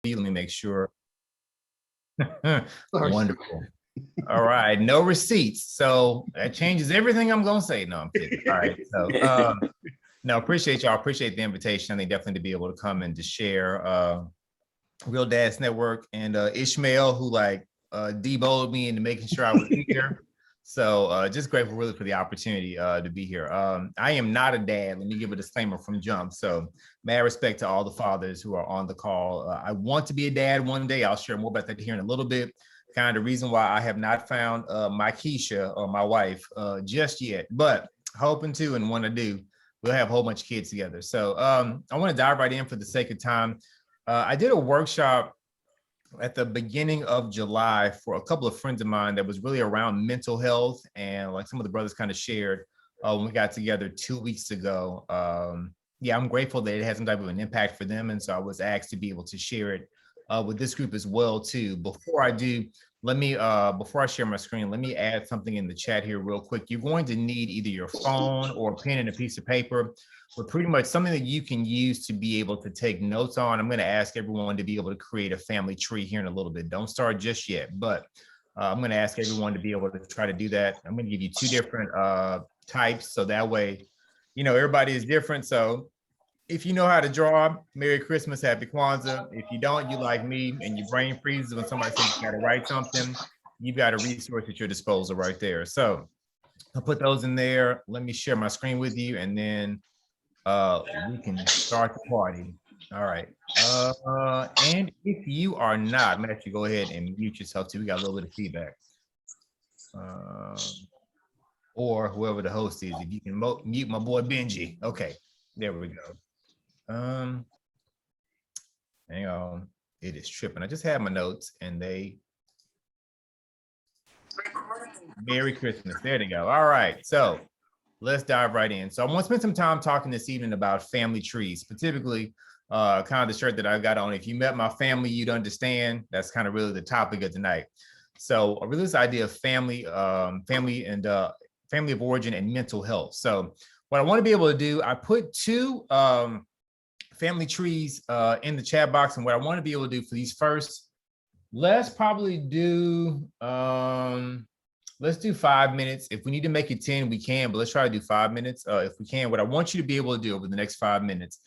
Let me make sure. Sorry. Wonderful. All right, no receipts. So that changes everything I'm gonna say. No, I'm kidding. All right. So no, appreciate y'all. Appreciate the invitation. I think definitely to be able to come and to share Real Dads Network and Ishmael, who like deboed me into making sure I was here. So just grateful really for the opportunity to be here. I am not a dad. Let me give a disclaimer from jump. So mad respect to all the fathers who are on the call. I want to be a dad one day. I'll share more about that here in a little bit. Kind of the reason why I have not found my Keisha or my wife just yet, but hoping to and want to do. We'll have a whole bunch of kids together. So I want to dive right in for the sake of time. I did a workshop at the beginning of July for a couple of friends of mine that was really around mental health, and like some of the brothers kind of shared when we got together 2 weeks ago. Yeah, I'm grateful that it has some type of an impact for them, and so I was asked to be able to share it with this group as well too. Before I do, let me before I share my screen, let me add something in the chat here real quick. You're going to need either your phone or a pen and a piece of paper, but pretty much something that you can use to be able to take notes on. I'm going to ask everyone to be able to create a family tree here in a little bit. Don't start just yet, but I'm going to ask everyone to be able to try to do that. I'm going to give you two different types, so that way, you know, everybody is different. So if you know how to draw, Merry Christmas, Happy Kwanzaa. If you don't, you like me and your brain freezes when somebody says you got to write something, you've got a resource at your disposal right there. So I'll put those in there. Let me share my screen with you, and then we can start the party. All right. And if you are not, I'm gonna have to go ahead and mute yourself too. We got a little bit of feedback. Um, or whoever the host is, if you can mute my boy Benji. Okay, there we go. Hang on, it is tripping. I just had my notes and they. Merry Christmas. There they go. All right, so let's dive right in. So I want to spend some time talking this evening about family trees, specifically kind of the shirt that I got on. If you met my family, you'd understand. That's kind of really the topic of tonight. So I really this idea of family, family of origin and mental health. So what I want to be able to do, I put two family trees in the chat box, and what I want to be able to do for these first, let's probably do let's do 5 minutes. If we need to make it 10, we can, but let's try to do 5 minutes if we can. What I want you to be able to do over the next 5 minutes,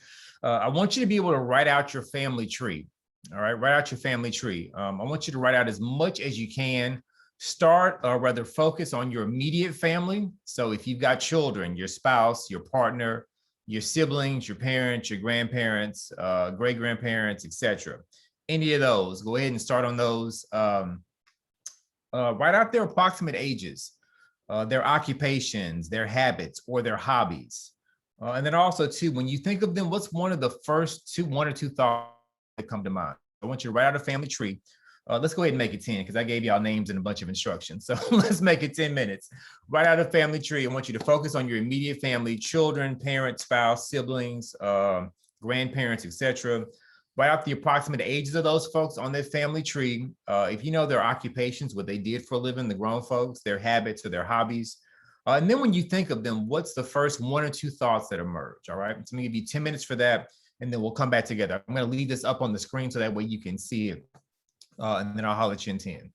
I want you to be able to write out your family tree. All right, write out your family tree. I want you to write out as much as you can. Start or rather focus on your immediate family. So if you've got children, your spouse, your partner, your siblings, your parents, your grandparents, great grandparents, etc. Any of those, go ahead and start on those. Write out their approximate ages, their occupations, their habits, or their hobbies. And then also, too, when you think of them, what's one of the first one or two thoughts that come to mind? I want you to write out a family tree. Let's go ahead and make it 10 because I gave y'all names and a bunch of instructions. So let's make it 10 minutes. Write out a family tree. I want you to focus on your immediate family, children, parents, spouse, siblings, grandparents, etc. Write out the approximate ages of those folks on their family tree. If you know their occupations, what they did for a living, the grown folks, their habits or their hobbies. And then when you think of them, what's the first one or two thoughts that emerge? All right. So I'm going to give you 10 minutes for that, and then we'll come back together. I'm going to leave this up on the screen so that way you can see it. And then I'll holler at you in 10.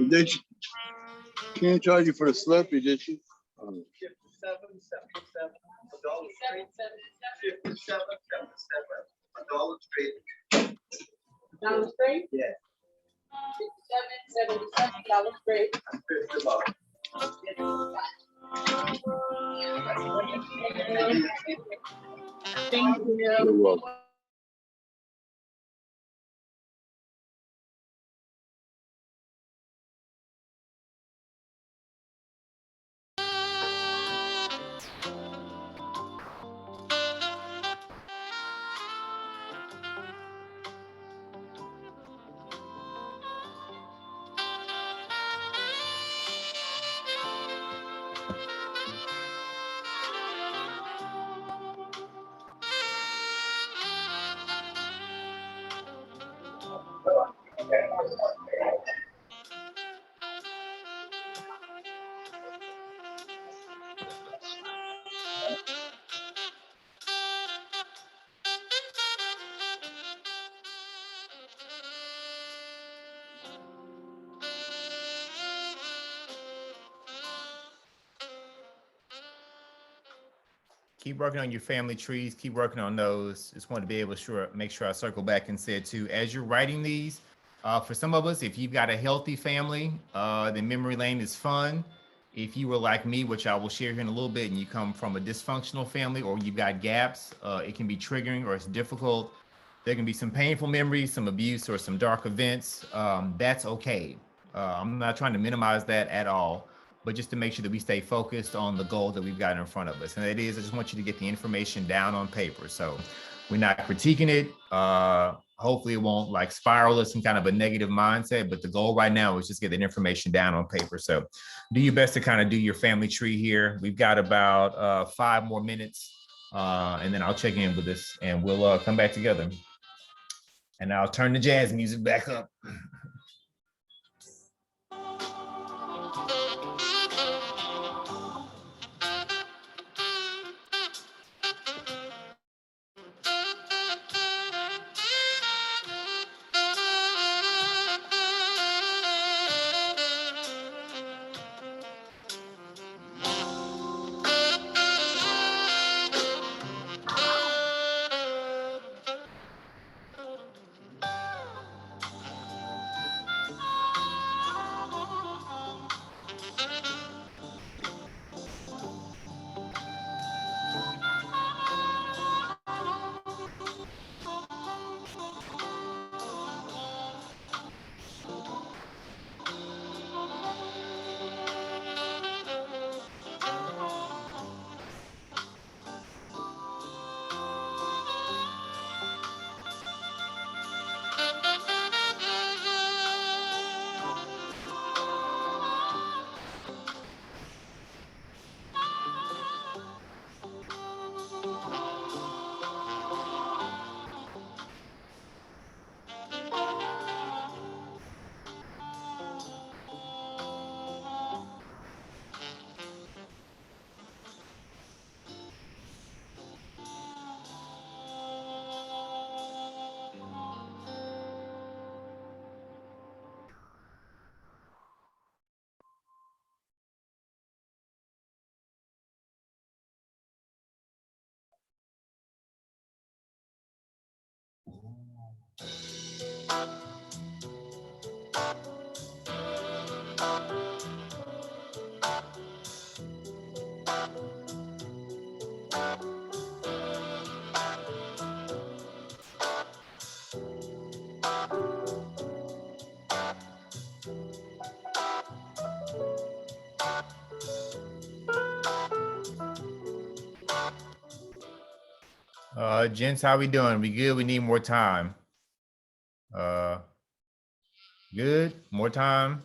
Did she can't charge you for the Slurpee, did she? $1 straight? Yeah. $7.77 straight. Thank you. You're welcome. Keep working on your family trees. Keep working on those. Just want to be able to make sure I circle back and say it too. As you're writing these, for some of us, if you've got a healthy family, then memory lane is fun. If you were like me, which I will share here in a little bit, and you come from a dysfunctional family or you've got gaps, it can be triggering or it's difficult. There can be some painful memories, some abuse, or some dark events. That's okay. I'm not trying to minimize that at all, but just to make sure that we stay focused on the goal that we've got in front of us. And that is, I just want you to get the information down on paper. So we're not critiquing it. Hopefully it won't like spiral us in kind of a negative mindset, but the goal right now is just get that information down on paper. So do your best to kind of do your family tree here. We've got about 5 more minutes, and then I'll check in with this and we'll come back together. And I'll turn the jazz music back up. Gents, how we doing? We good? We need more time. Good? More time?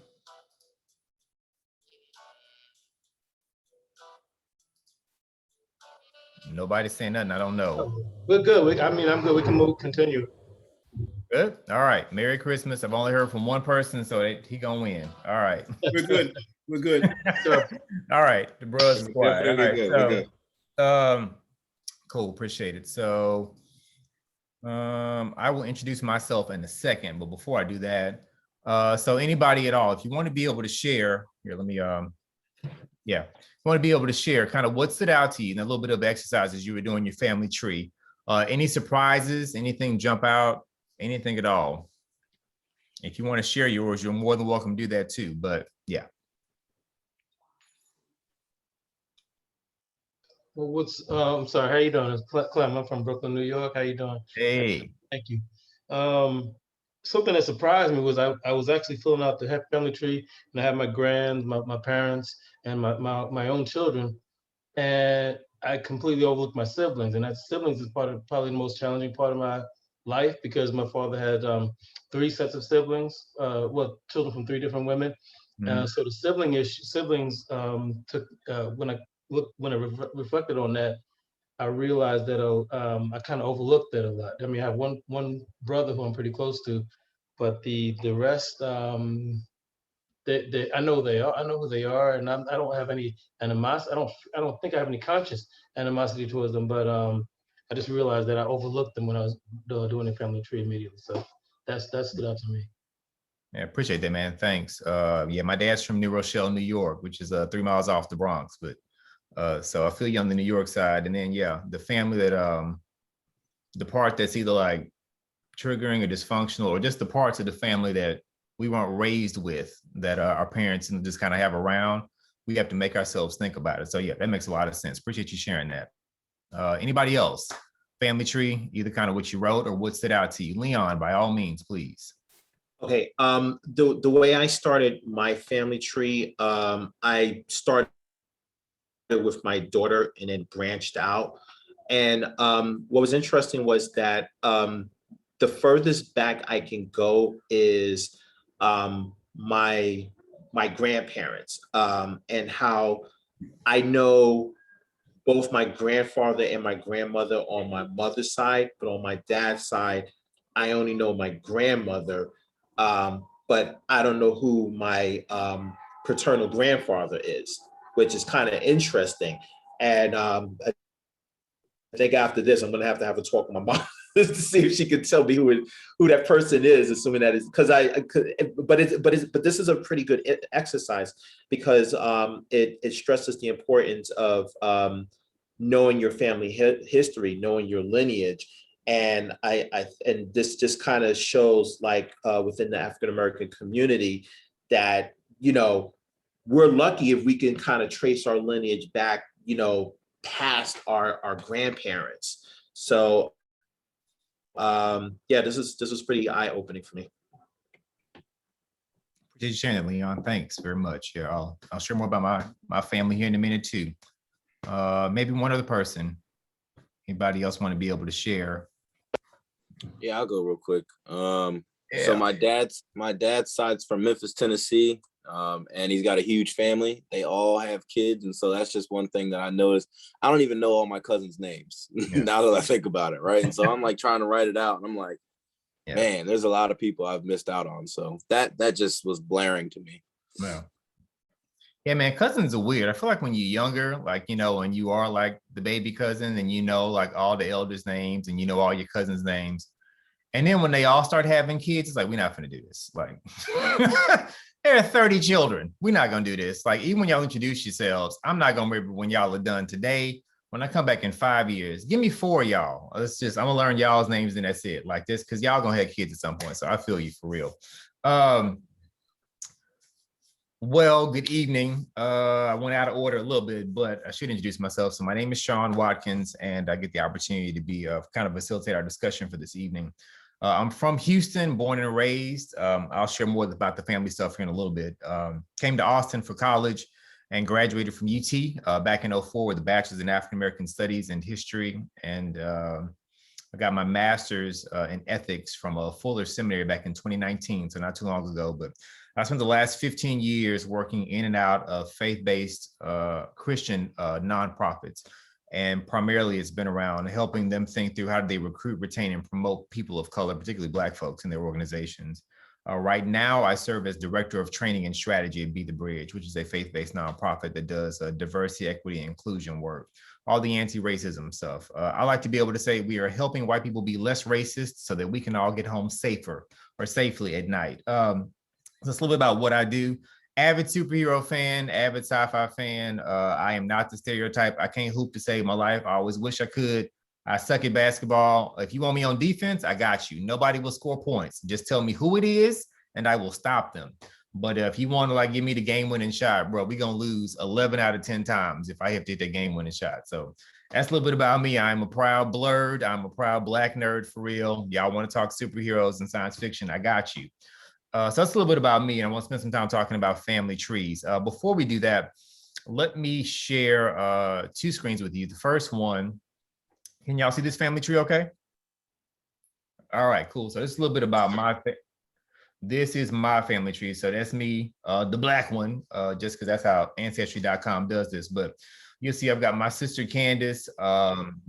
Nobody's saying nothing. I don't know. We're good. I'm good. We can continue. Good. All right. Merry Christmas. I've only heard from one person, so he gonna win. All right. We're good. We're good. So, All right. The bros is quiet. All We're right. good. We're good. Cool. Appreciate it. So, I will introduce myself in a second, but before I do that, so anybody at all, if you want to be able to share here, let me, yeah, you want to be able to share kind of what stood out to you and a little bit of exercises you were doing your family tree. Any surprises, anything jump out, anything at all? If you want to share yours, you're more than welcome to do that too, but yeah. well, I'm sorry, how you doing? It's Clem. I'm from Brooklyn, New York. How you doing? Hey. Thank you. Something that surprised me was I was actually filling out the family tree, and I had my parents, and my own children, and I completely overlooked my siblings. And that siblings is probably the most challenging part of my life, because my father had 3 sets of siblings, children from 3 different women. So the siblings took when I reflected on that, I realized that I kind of overlooked that a lot. I mean, I have one brother who I'm pretty close to, but the rest, I know who they are, and I don't have any animosity. I don't think I have any conscious animosity towards them, but I just realized that I overlooked them when I was doing the family tree immediately. So that stood out to me. Yeah, appreciate that, man. Thanks. Yeah, my dad's from New Rochelle, New York, which is 3 miles off the Bronx, but so I feel you on the New York side. And then yeah, the family that the part that's either like triggering or dysfunctional, or just the parts of the family that we weren't raised with, that our parents just kind of have around, we have to make ourselves think about it. So yeah, that makes a lot of sense. Appreciate you sharing that. Anybody else? Family tree, either kind of what you wrote or what stood out to you. Leon, by all means, please. Okay, the way I started my family tree, I started with my daughter and then branched out. And what was interesting was that the furthest back I can go is my grandparents, and how I know both my grandfather and my grandmother on my mother's side, but on my dad's side, I only know my grandmother, but I don't know who my paternal grandfather is, which is kind of interesting. And I think after this, I'm gonna have a talk with my mom to see if she could tell me who that person is, assuming that is because but this is a pretty good exercise, because it stresses the importance of knowing your family history, knowing your lineage. And and this just kind of shows, like, within the African American community, that we're lucky if we can kind of trace our lineage back, past our grandparents. So yeah, this is pretty eye-opening for me. Appreciate you sharing that, Leon. Thanks very much. Yeah, I'll share more about my family here in a minute too. Maybe one other person. Anybody else want to be able to share? Yeah, I'll go real quick. Yeah. So my dad's side's from Memphis, Tennessee, and he's got a huge family. They all have kids, and so that's just one thing that I noticed. I don't even know all my cousins' names now that I think about it, right? And so I'm like trying to write it out, and I'm like, man, there's a lot of people I've missed out on. So that just was blaring to me. Well, yeah, man, cousins are weird. I feel like when you're younger, like, when you are like the baby cousin and like all the elders' names and all your cousins' names. And then when they all start having kids, it's like, we're not going to do this. Like, there are 30 children. We're not going to do this. Like, even when y'all introduce yourselves, I'm not going to remember when y'all are done today. When I come back in 5 years, give me 4 of y'all. I'm going to learn y'all's names and that's it. Like this, because y'all going to have kids at some point. So I feel you for real. Well, good evening. I went out of order a little bit, but I should introduce myself. So my name is Sean Watkins, and I get the opportunity to be kind of facilitate our discussion for this evening. I'm from Houston, born and raised. I'll share more about the family stuff here in a little bit. Came to Austin for college and graduated from UT back in 2004 with a bachelor's in African American Studies and History. And I got my master's in ethics from a Fuller Seminary back in 2019, so not too long ago. But I spent the last 15 years working in and out of faith-based Christian nonprofits. And primarily it's been around helping them think through how do they recruit, retain, and promote people of color, particularly Black folks in their organizations. Right now, I serve as Director of Training and Strategy at Be the Bridge, which is a faith-based nonprofit that does diversity, equity, and inclusion work, all the anti-racism stuff. I like to be able to say we are helping white people be less racist so that we can all get home safer or safely at night. That's a little bit about what I do. Avid superhero fan, avid sci-fi fan. I am not the stereotype. I can't hoop to save my life. I always wish I could. I suck at basketball. If you want me on defense, I got you. Nobody will score points. Just tell me who it is and I will stop them. But if you want to like give me the game-winning shot, bro, we're going to lose 11 out of 10 times if I have to hit that game-winning shot. So that's a little bit about me. I'm a proud blurred. I'm a proud Black nerd for real. Y'all want to talk superheroes and science fiction? I got you. So that's a little bit about me, and I want to spend some time talking about family trees. Before we do that, let me share 2 screens with you. The first one, can y'all see this family tree okay? All right, cool. So this is a little bit about this is my family tree. So that's me, the Black one, just because that's how Ancestry.com does this. But you'll see I've got my sister, Candace.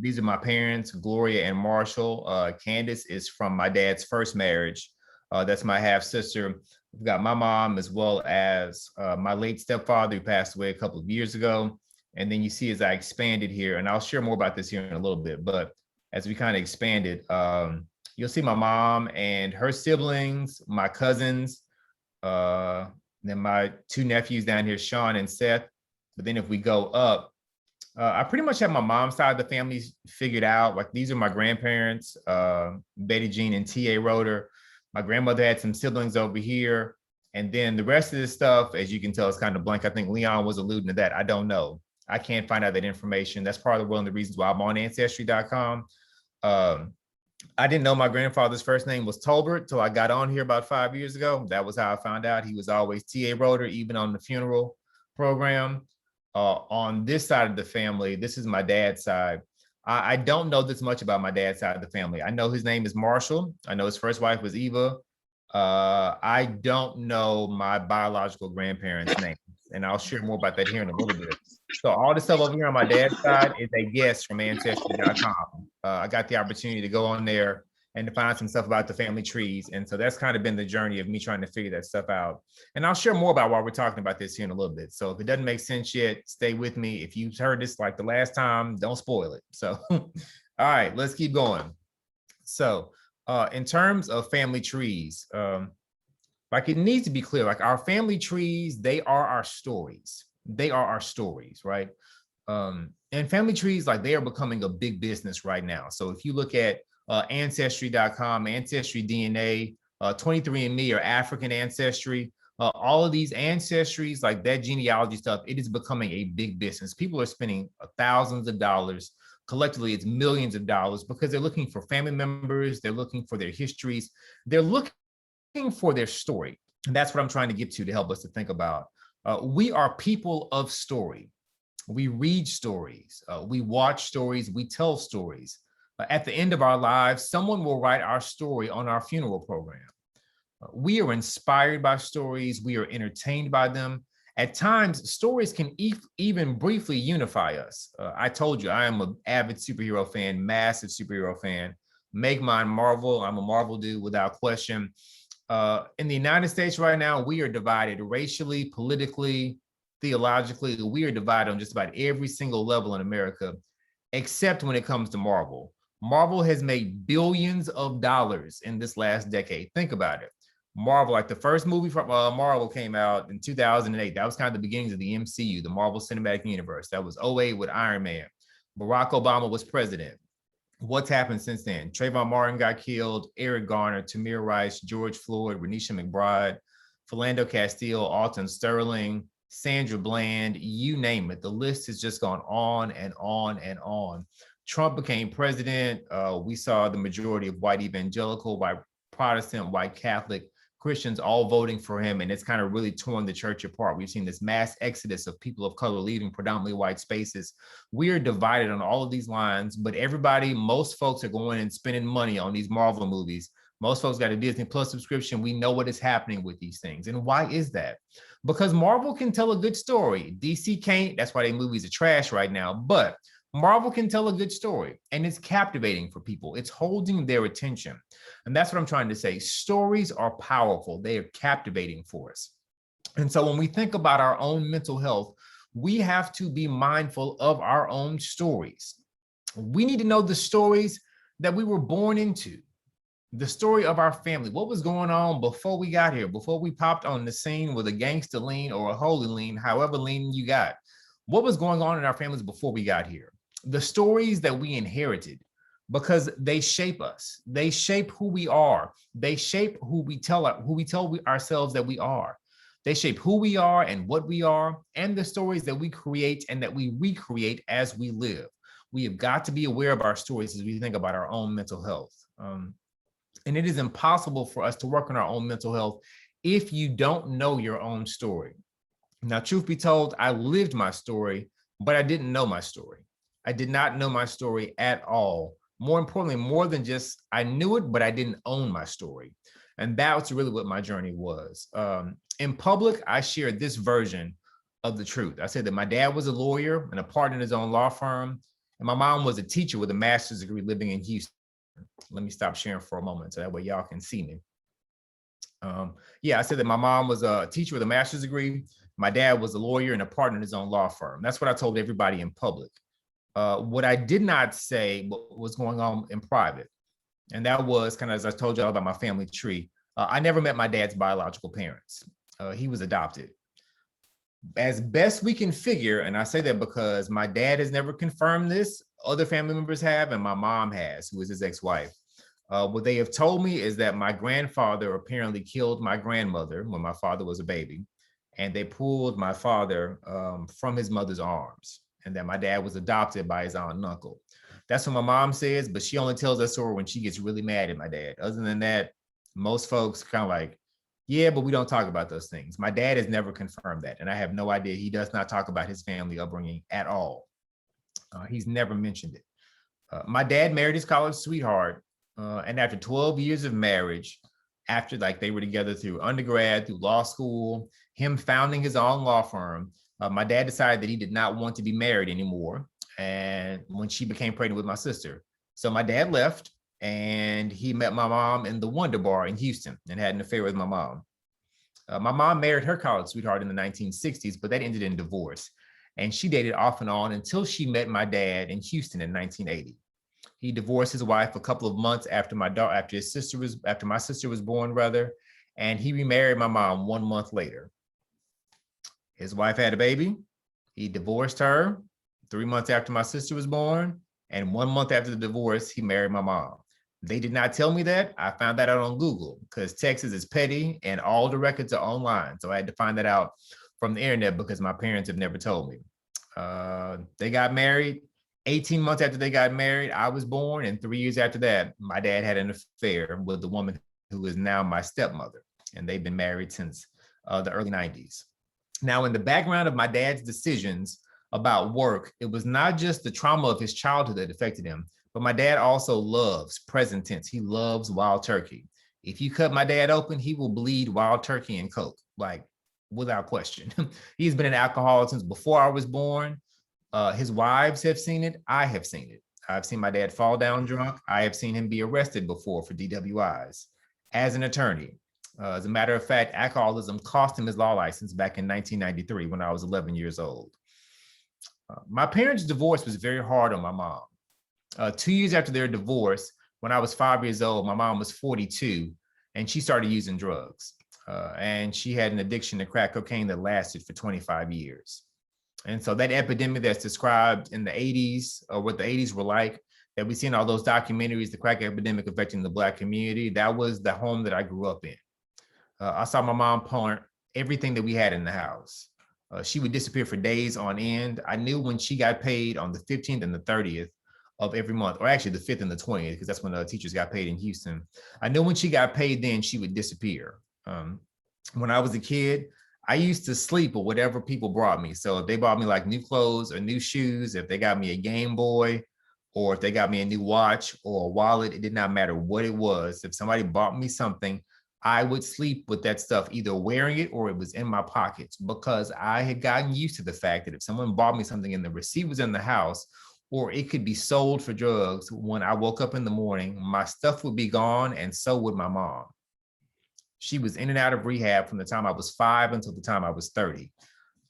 These are my parents, Gloria and Marshall. Candace is from my dad's first marriage. That's my half sister. We've got my mom as well as my late stepfather who passed away a couple of years ago. And then you see as I expanded here, and I'll share more about this here in a little bit, but as we kind of expanded, you'll see my mom and her siblings, my cousins, then my 2 nephews down here, Sean and Seth. But then if we go up, I pretty much have my mom's side of the family figured out. Like these are my grandparents, Betty Jean and T.A. Roeder. My grandmother had some siblings over here. And then the rest of this stuff, as you can tell, is kind of blank. I think Leon was alluding to that. I don't know. I can't find out that information. That's part of one of the reasons why I'm on Ancestry.com. I didn't know my grandfather's first name was Tolbert till I got on here about 5 years ago. That was how I found out. He was always T.A. Roeder, even on the funeral program. On this side of the family, this is my dad's side. I don't know this much about my dad's side of the family. I know his name is Marshall. I know his first wife was Eva. I don't know my biological grandparents' names, and I'll share more about that here in a little bit. So all the stuff over here on my dad's side is a guess from Ancestry.com. I got the opportunity to go on there and to find some stuff about the family trees. And so that's kind of been the journey of me trying to figure that stuff out. And I'll share more about why we're talking about this here in a little bit. So if it doesn't make sense yet, stay with me. If you've heard this like the last time, don't spoil it. So, all right, let's keep going. So in terms of family trees, like it needs to be clear, like our family trees, they are our stories. They are our stories, right? And family trees, like they are becoming a big business right now. So if you look at Ancestry.com, Ancestry DNA, 23andMe or African Ancestry, all of these ancestries, like that genealogy stuff, it is becoming a big business. People are spending thousands of dollars. Collectively, it's millions of dollars because they're looking for family members. They're looking for their histories. They're looking for their story. And that's what I'm trying to get to help us to think about. We are people of story. We read stories. We watch stories. We tell stories. At the end of our lives, someone will write our story on our funeral program. We are inspired by stories. We are entertained by them. At times, stories can even briefly unify us. I told you, I am an avid superhero fan, massive superhero fan. Make mine Marvel. I'm a Marvel dude without question. In the United States right now, we are divided racially, politically, theologically. We are divided on just about every single level in America, except when it comes to Marvel. Marvel has made billions of dollars in this last decade. Think about it. Marvel, like the first movie from Marvel came out in 2008. That was kind of the beginnings of the MCU, the Marvel Cinematic Universe. That was 2008 with Iron Man. Barack Obama was president. What's happened since then? Trayvon Martin got killed, Eric Garner, Tamir Rice, George Floyd, Renisha McBride, Philando Castile, Alton Sterling, Sandra Bland, you name it. The list has just gone on and on and on. Trump became president. We saw the majority of white evangelical, white Protestant, white Catholic, Christians all voting for him, and it's kind of really torn the church apart. We've seen this mass exodus of people of color leaving predominantly white spaces. We are divided on all of these lines, but everybody, most folks are going and spending money on these Marvel movies. Most folks got a Disney Plus subscription. We know what is happening with these things. And why is that? Because Marvel can tell a good story. DC can't. That's why their movies are trash right now. But Marvel can tell a good story and it's captivating for people. It's holding their attention. And that's what I'm trying to say. Stories are powerful. They are captivating for us. And so when we think about our own mental health, we have to be mindful of our own stories. We need to know the stories that we were born into, the story of our family. What was going on before we got here, before we popped on the scene with a gangster lean or a holy lean, however lean you got. What was going on in our families before we got here? The stories that we inherited, because they shape us. They shape who we are. They shape who we tell ourselves that we are. They shape who we are and what we are, and the stories that we create and that we recreate as we live. We have got to be aware of our stories as we think about our own mental health. And it is impossible for us to work on our own mental health if you don't know your own story. Now, truth be told, I lived my story, but I didn't know my story. I did not know my story at all. More importantly, more than just I knew it, but I didn't own my story. And that's really what my journey was. In public, I shared this version of the truth. I said that my dad was a lawyer and a partner in his own law firm, and my mom was a teacher with a master's degree living in Houston. Let me stop sharing for a moment so that way y'all can see me. Yeah, I said that my mom was a teacher with a master's degree. My dad was a lawyer and a partner in his own law firm. That's what I told everybody in public. What I did not say was going on in private. And that was kind of, as I told y'all about my family tree, I never met my dad's biological parents. He was adopted. As best we can figure, and I say that because my dad has never confirmed this, other family members have, and my mom has, who is his ex-wife. What they have told me is that my grandfather apparently killed my grandmother when my father was a baby, and they pulled my father from his mother's arms, and that my dad was adopted by his aunt and uncle. That's what my mom says, but she only tells that story when she gets really mad at my dad. Other than that, most folks kind of like, yeah, but we don't talk about those things. My dad has never confirmed that, and I have no idea. He does not talk about his family upbringing at all. He's never mentioned it. My dad married his college sweetheart, and after 12 years of marriage, after like they were together through undergrad, through law school, him founding his own law firm, my dad decided that he did not want to be married anymore. And when she became pregnant with my sister, so my dad left and he met my mom in the Wonder Bar in Houston and had an affair with my mom. My mom married her college sweetheart in the 1960s, but that ended in divorce. And she dated off and on until she met my dad in Houston in 1980. He divorced his wife a couple of months after my sister was born, rather, and he remarried my mom 1 month later. His wife had a baby. He divorced her 3 months after my sister was born, and 1 month after the divorce, he married my mom. They did not tell me that. I found that out on Google because Texas is petty and all the records are online. So I had to find that out from the internet because my parents have never told me. They got married. 18 months after they got married, I was born. And 3 years after that, my dad had an affair with the woman who is now my stepmother. And they've been married since the early 90s. Now, in the background of my dad's decisions about work, it was not just the trauma of his childhood that affected him, but my dad also loves, present tense, he loves wild turkey. If you cut my dad open, he will bleed wild turkey and Coke, like without question. He's been an alcoholic since before I was born. His wives have seen it. I have seen it. I've seen my dad fall down drunk. I have seen him be arrested before for DWIs as an attorney. As a matter of fact, alcoholism cost him his law license back in 1993 when I was 11 years old. My parents' divorce was very hard on my mom. 2 years after their divorce, when I was 5 years old, my mom was 42 and she started using drugs. And she had an addiction to crack cocaine that lasted for 25 years. And so that epidemic that's described in the 80s, or what the 80s were like, that we see in all those documentaries, the crack epidemic affecting the Black community, that was the home that I grew up in. I saw my mom pawn everything that we had in the house. She would disappear for days on end. I knew when she got paid on the 15th and the 30th of every month, or actually the 5th and the 20th, because that's when the teachers got paid in Houston. I knew when she got paid, then she would disappear. When I was a kid, I used to sleep with whatever people brought me. So if they bought me like new clothes or new shoes, if they got me a Game Boy, or if they got me a new watch or a wallet, it did not matter what it was. If somebody bought me something, I would sleep with that stuff, either wearing it or it was in my pockets, because I had gotten used to the fact that if someone bought me something and the receipt was in the house, or it could be sold for drugs. When I woke up in the morning, my stuff would be gone, and so would my mom. She was in and out of rehab from the time I was 5 until the time I was 30.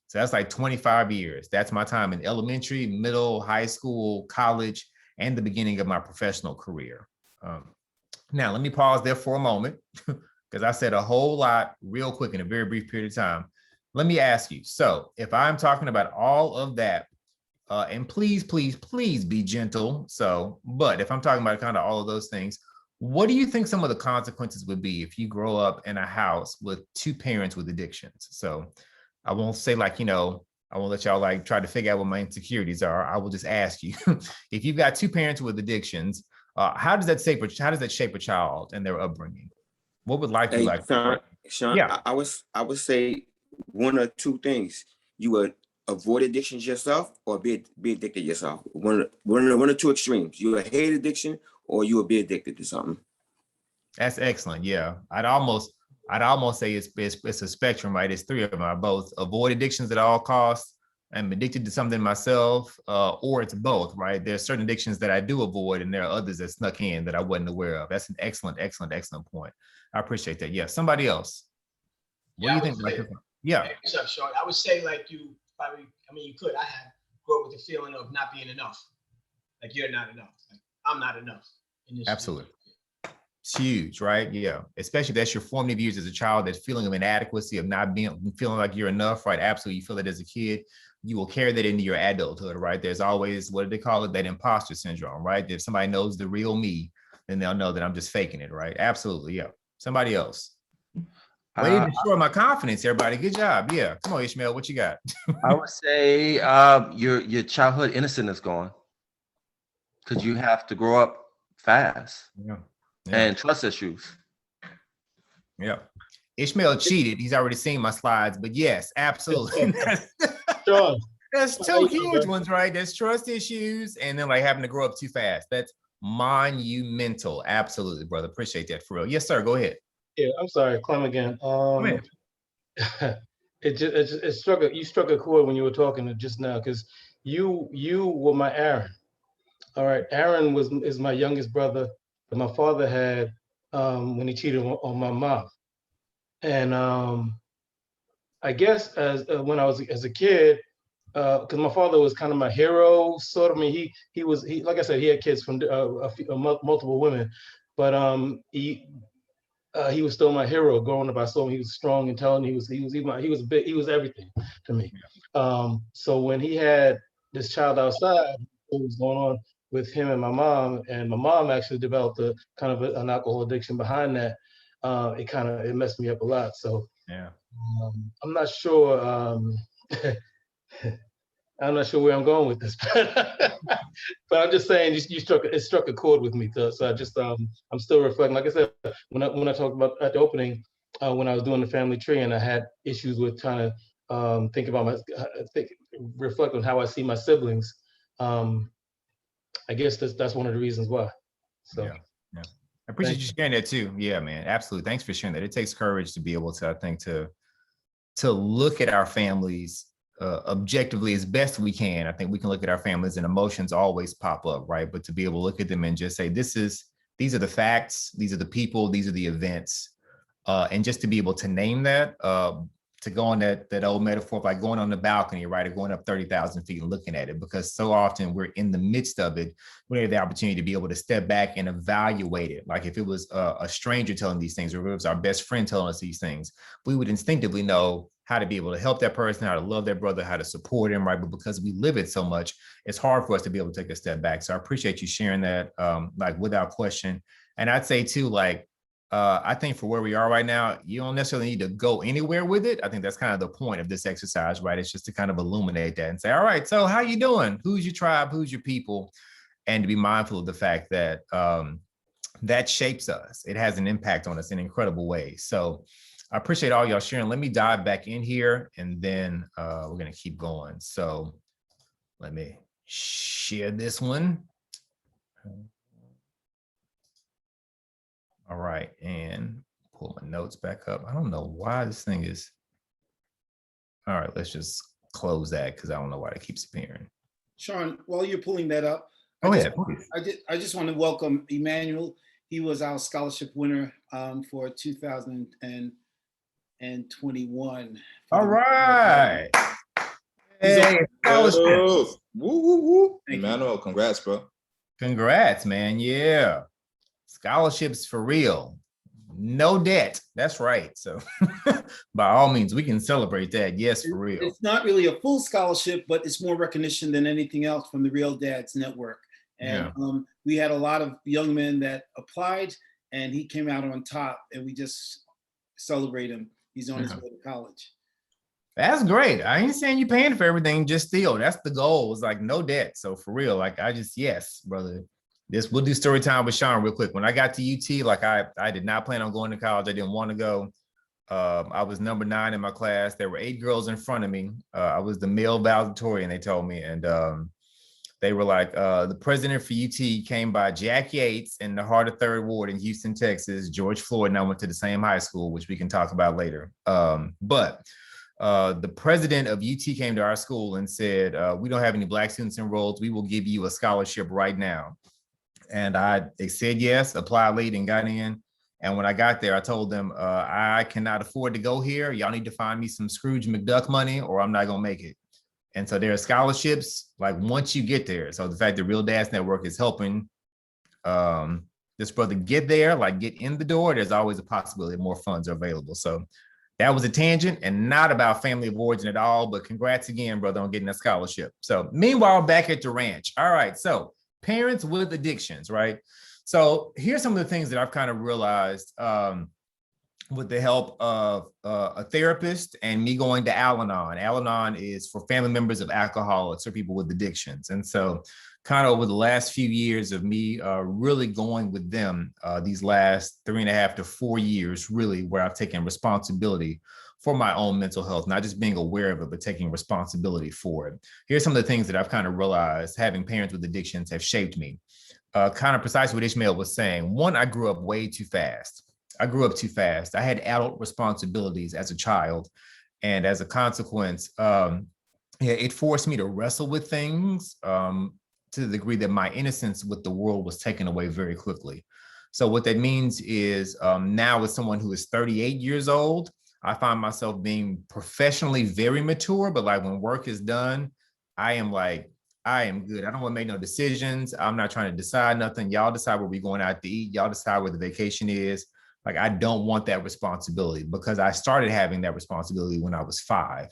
So that's like 25 years. That's my time in elementary, middle, high school, college, and the beginning of my professional career. Now, let me pause there for a moment because I said a whole lot real quick in a very brief period of time. Let me ask you. So if I'm talking about all of that, and please, please, please be gentle. So, but if I'm talking about kind of all of those things, what do you think some of the consequences would be if you grow up in a house with two parents with addictions? So I won't say like, I won't let y'all like try to figure out what my insecurities are. I will just ask you, if you've got two parents with addictions, how does that shape a child and their upbringing? What would life be Hey, like? Sean, Yeah. I would say one or two things. You would avoid addictions yourself or be addicted yourself. One or two extremes. You would hate addiction or you would be addicted to something. That's excellent. Yeah. I'd almost say it's a spectrum, right? It's three of them. I both avoid addictions at all costs. I'm addicted to something myself, or it's both, right? There's certain addictions that I do avoid, and there are others that snuck in that I wasn't aware of. That's an excellent point. I appreciate that. Yeah. Somebody else. What do you think? Yeah. What's up, Sean? I would say like you probably, you could. I had grew up with the feeling of not being enough. Like you're not enough. Like I'm not enough. Absolutely. It's huge, right? Yeah. Especially if that's your formative years as a child, that feeling of inadequacy, of not feeling like you're enough, right? Absolutely. You feel that as a kid, you will carry that into your adulthood, right? There's always, what do they call it? That imposter syndrome, right? If somebody knows the real me, then they'll know that I'm just faking it, right? Absolutely. Yeah. Somebody else. Way to destroy my confidence, everybody. Good job. Yeah. Come on, Ishmael. What you got? I would say your childhood innocence is gone because you have to grow up fast. Yeah. And trust issues. Yeah. Ishmael cheated. He's already seen my slides, but yes, absolutely. Sean, That's two huge ones, right? There's trust issues and then like having to grow up too fast. That's monumental. Absolutely, brother. Appreciate that for real. Yes, sir. Go ahead. Yeah, I'm sorry, Clem again. It struck a chord when you were talking just now because you were my Aaron. All right, Aaron is my youngest brother that my father had when he cheated on my mom, and I guess as when I was as a kid, because my father was kind of my hero, sort of. I mean, he was like I said, he had kids from multiple women, but he was still my hero growing up. I saw him; he was strong, intelligent. He was everything to me. So when he had this child outside, what was going on with him and my mom actually developed a kind of an alcohol addiction behind that. It messed me up a lot. So yeah, I'm not sure. I'm not sure where I'm going with this, but I'm just saying it struck a chord with me. So I just I'm still reflecting. Like I said, when I talked about at the opening, when I was doing the family tree, and I had issues with trying to think about reflect on how I see my siblings. I guess that's one of the reasons why. So yeah. I appreciate you sharing that too. Yeah, man. Absolutely. Thanks for sharing that. It takes courage to be able to, I think, to look at our families objectively as best we can. I think we can look at our families and emotions always pop up, right? But to be able to look at them and just say, these are the facts, these are the people, these are the events. And just to be able to name that, to go on that old metaphor of like going on the balcony, right? Or going up 30,000 feet and looking at it, because so often we're in the midst of it. We have the opportunity to be able to step back and evaluate it. Like if it was a stranger telling these things, or if it was our best friend telling us these things, we would instinctively know how to be able to help that person, how to love their brother, how to support him, right? But because we live it so much, it's hard for us to be able to take a step back. So I appreciate you sharing that, like without question. And I'd say too, like, I think for where we are right now, you don't necessarily need to go anywhere with it. I think that's kind of the point of this exercise, right? It's just to kind of illuminate that and say, all right, so how you doing? Who's your tribe? Who's your people? And to be mindful of the fact that that shapes us. It has an impact on us in incredible ways. So I appreciate all y'all sharing. Let me dive back in here and then we're going to keep going. So let me share this one. All right, and pull my notes back up. I don't know why this thing is. All right, let's just close that because I don't know why it keeps appearing. Sean, while you're pulling that up, Go ahead, please. I just want to welcome Emmanuel. He was our scholarship winner for 2021. All right. Hey, scholarships. Woo, woo, woo. Thank you. Emmanuel, congrats, bro. Congrats, man. Yeah. Scholarships for real. No debt. That's right. So by all means, we can celebrate that. Yes, for real. It's not really a full scholarship, but it's more recognition than anything else from the Real Dads Network. And we had a lot of young men that applied, and he came out on top, and we just celebrate him. He's on his way to college. That's great. I ain't saying you're paying for everything, just still. That's the goal. It's like no debt. So for real, like yes, brother. We'll do story time with Sean real quick. When I got to UT, like I did not plan on going to college. I didn't want to go. I was number 9 in my class. There were 8 girls in front of me. I was the male valedictorian, they told me. And they were like, the president for UT came by Jack Yates in the heart of 3rd Ward in Houston, Texas. George Floyd and I went to the same high school, which we can talk about later. But the president of UT came to our school and said, we don't have any Black students enrolled. We will give you a scholarship right now. And they said yes, applied late and got in. And when I got there, I told them, I cannot afford to go here. Y'all need to find me some Scrooge McDuck money or I'm not gonna make it. And so there are scholarships, like once you get there. So the fact that Real Dads Network is helping this brother get there, like get in the door, there's always a possibility more funds are available. So that was a tangent and not about family of origin at all, but congrats again, brother, on getting a scholarship. So meanwhile, back at the ranch. All right, so parents with addictions, right? So here's some of the things that I've kind of realized with the help of a therapist and me going to Al-Anon. Al-Anon is for family members of alcoholics or people with addictions. And so kind of over the last few years of me really going with them, these last 3.5 to 4 years, really, where I've taken responsibility for my own mental health, not just being aware of it, but taking responsibility for it. Here's some of the things that I've kind of realized having parents with addictions have shaped me. Kind of precisely what Ishmael was saying. One, I grew up way too fast. I grew up too fast. I had adult responsibilities as a child. And as a consequence, it forced me to wrestle with things to the degree that my innocence with the world was taken away very quickly. So what that means is now as someone who is 38 years old, I find myself being professionally very mature, but like when work is done, I am good. I don't want to make no decisions. I'm not trying to decide nothing. Y'all decide where we're going out to eat. Y'all decide where the vacation is. Like, I don't want that responsibility because I started having that responsibility when I was 5.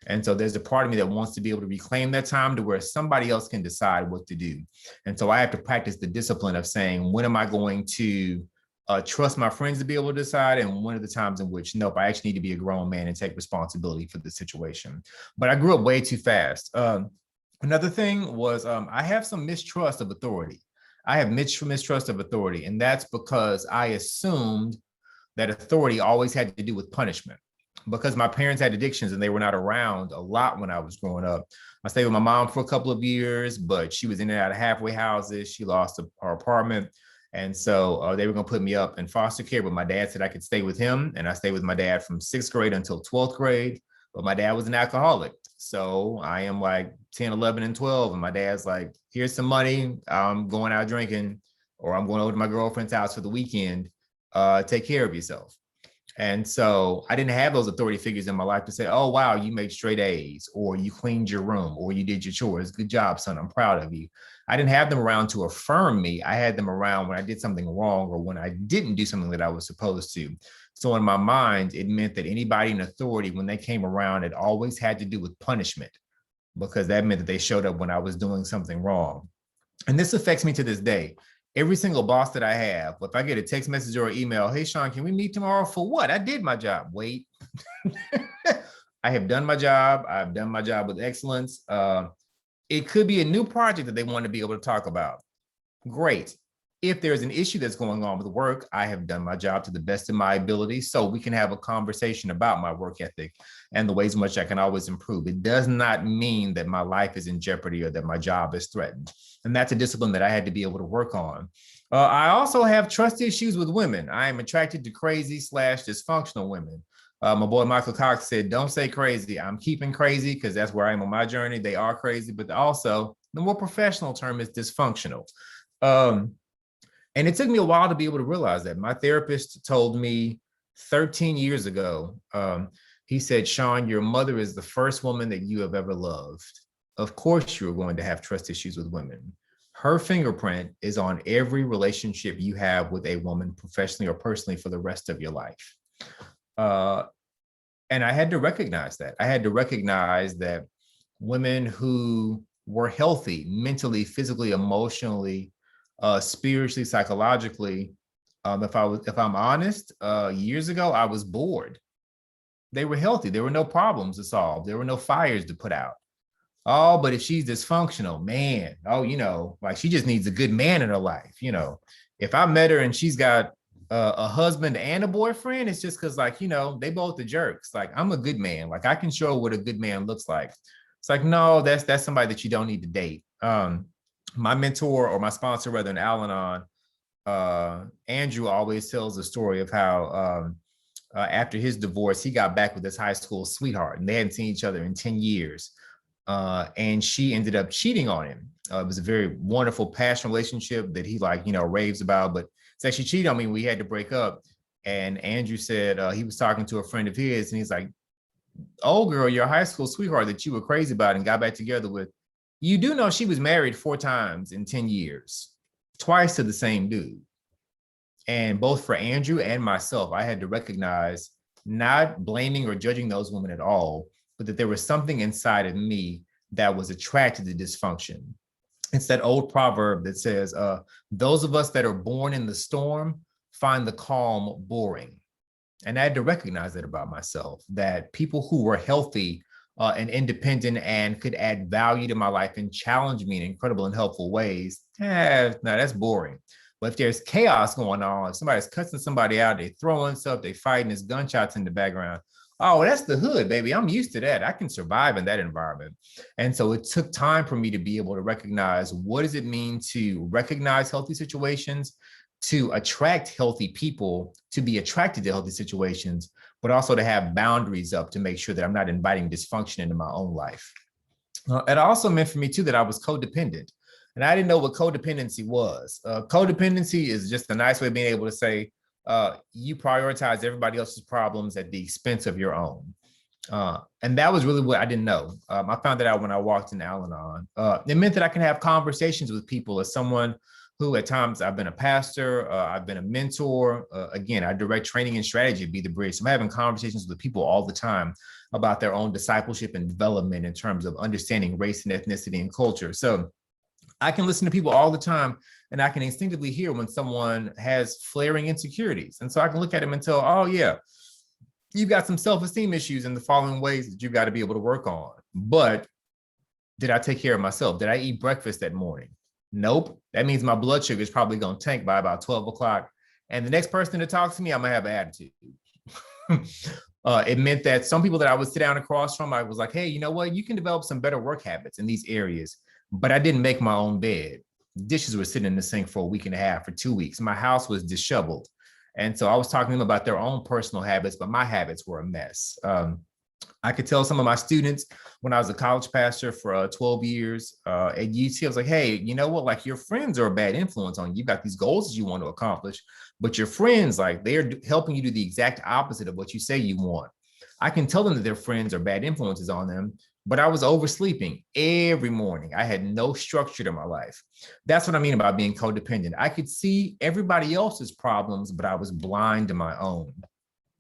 And so there's a part of me that wants to be able to reclaim that time to where somebody else can decide what to do. And so I have to practice the discipline of saying, when am I going to trust my friends to be able to decide? And one of the times in which, nope, I actually need to be a grown man and take responsibility for the situation. But I grew up way too fast. Another thing was I have some mistrust of authority. I have mistrust of authority. And that's because I assumed that authority always had to do with punishment. Because my parents had addictions and they were not around a lot when I was growing up. I stayed with my mom for a couple of years, but she was in and out of halfway houses. She lost her apartment. And so they were going to put me up in foster care, but my dad said I could stay with him. And I stayed with my dad from 6th grade until 12th grade. But my dad was an alcoholic. So I am like 10, 11, and 12. And my dad's like, here's some money. I'm going out drinking, or I'm going over to my girlfriend's house for the weekend. Take care of yourself. And so I didn't have those authority figures in my life to say, oh, wow, you made straight A's, or you cleaned your room, or you did your chores. Good job, son. I'm proud of you. I didn't have them around to affirm me. I had them around when I did something wrong or when I didn't do something that I was supposed to. So in my mind, it meant that anybody in authority, when they came around, it always had to do with punishment, because that meant that they showed up when I was doing something wrong. And this affects me to this day. Every single boss that I have, if I get a text message or an email, hey, Sean, can we meet tomorrow? For what? I did my job. Wait, I have done my job. I've done my job with excellence. It could be a new project that they want to be able to talk about. Great. If there's an issue that's going on with work, I have done my job to the best of my ability, so we can have a conversation about my work ethic and the ways in which I can always improve. It does not mean that my life is in jeopardy or that my job is threatened. And that's a discipline that I had to be able to work on. I also have trust issues with women. I am attracted to crazy/dysfunctional women. My boy Michael Cox said, don't say crazy. I'm keeping crazy because that's where I am on my journey. They are crazy, but also The more professional term is dysfunctional. And it took me a while to be able to realize that. My therapist told me 13 years ago, he said, Sean, your mother is the first woman that you have ever loved. Of course, you're going to have trust issues with women. Her fingerprint is on every relationship you have with a woman, professionally or personally, for the rest of your life. And I had to recognize that. I had to recognize that women who were healthy mentally, physically, emotionally, spiritually, psychologically, if I'm honest, years ago, I was bored. They were healthy. There were no problems to solve. There were no fires to put out. Oh, but if she's dysfunctional, man, oh, like she just needs a good man in her life. If I met her and she's got a husband and a boyfriend, it's just because, like, they both the jerks. Like, I'm a good man. Like, I can show what a good man looks like. It's like, no, that's somebody that you don't need to date. My mentor, or my sponsor rather, in Al-Anon, Andrew always tells the story of how after his divorce, he got back with his high school sweetheart, and they hadn't seen each other in 10 years. And she ended up cheating on him. It was a very wonderful, passionate relationship that he raves about, but it's actually cheated on me. We had to break up. And Andrew said he was talking to a friend of his, and he's like, "Oh, girl, your high school sweetheart that you were crazy about and got back together with, you do know she was married 4 times in 10 years, twice to the same dude." And both for Andrew and myself, I had to recognize, not blaming or judging those women at all, but that there was something inside of me that was attracted to dysfunction. It's that old proverb that says, those of us that are born in the storm find the calm boring. And I had to recognize that about myself, that people who were healthy and independent and could add value to my life and challenge me in incredible and helpful ways, no, that's boring. But if there's chaos going on, if somebody's cussing somebody out, they throwing stuff, they fighting, there's gunshots in the background, oh, that's the hood, baby. I'm used to that. I can survive in that environment. And so it took time for me to be able to recognize, what does it mean to recognize healthy situations, to attract healthy people, to be attracted to healthy situations, but also to have boundaries up to make sure that I'm not inviting dysfunction into my own life. It also meant for me too that I was codependent. And I didn't know what codependency was. Codependency is just a nice way of being able to say, you prioritize everybody else's problems at the expense of your own. And that was really what I didn't know. I found that out when I walked in Al-Anon. It meant that I can have conversations with people as someone who at times I've been a pastor, I've been a mentor. Again, I direct training and strategy at Be the Bridge. So I'm having conversations with people all the time about their own discipleship and development in terms of understanding race and ethnicity and culture. So I can listen to people all the time, and I can instinctively hear when someone has flaring insecurities. And so I can look at them and tell, oh yeah, you've got some self-esteem issues in the following ways that you've got to be able to work on. But did I take care of myself? Did I eat breakfast that morning? Nope. That means my blood sugar is probably going to tank by about 12 o'clock. And the next person to talk to me, I'm going to have an attitude. It meant that some people that I would sit down across from, I was like, hey, you know what? You can develop some better work habits in these areas. But I didn't make my own bed. Dishes were sitting in the sink for a week and a half, for 2 weeks. My house was disheveled. And so I was talking to them about their own personal habits, but my habits were a mess. I could tell some of my students when I was a college pastor for 12 years at UT, I was like, hey, you know what? Like, your friends are a bad influence on you. You've got these goals that you want to accomplish, but your friends, like, they're helping you do the exact opposite of what you say you want. I can tell them that their friends are bad influences on them, but I was oversleeping every morning. I had no structure to my life. That's what I mean about being codependent. I could see everybody else's problems, but I was blind to my own.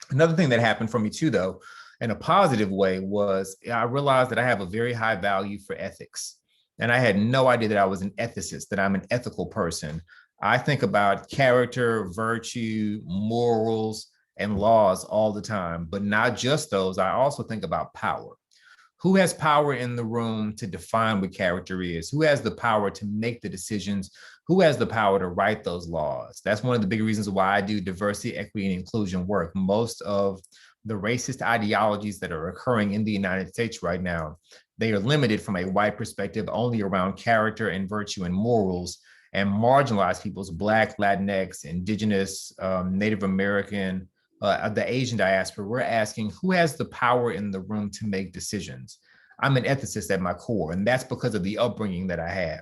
Another thing that happened for me too, though, in a positive way, was I realized that I have a very high value for ethics. And I had no idea that I was an ethicist, that I'm an ethical person. I think about character, virtue, morals, and laws all the time, but not just those. I also think about power. Who has power in the room to define what character is? Who has the power to make the decisions? Who has the power to write those laws? That's one of the big reasons why I do diversity, equity, and inclusion work. Most of the racist ideologies that are occurring in the United States right now, they are limited from a white perspective only around character and virtue and morals, and marginalize people's Black, Latinx, Indigenous, Native American, the Asian diaspora. We're asking, who has the power in the room to make decisions? I'm an ethicist at my core, and that's because of the upbringing that I had.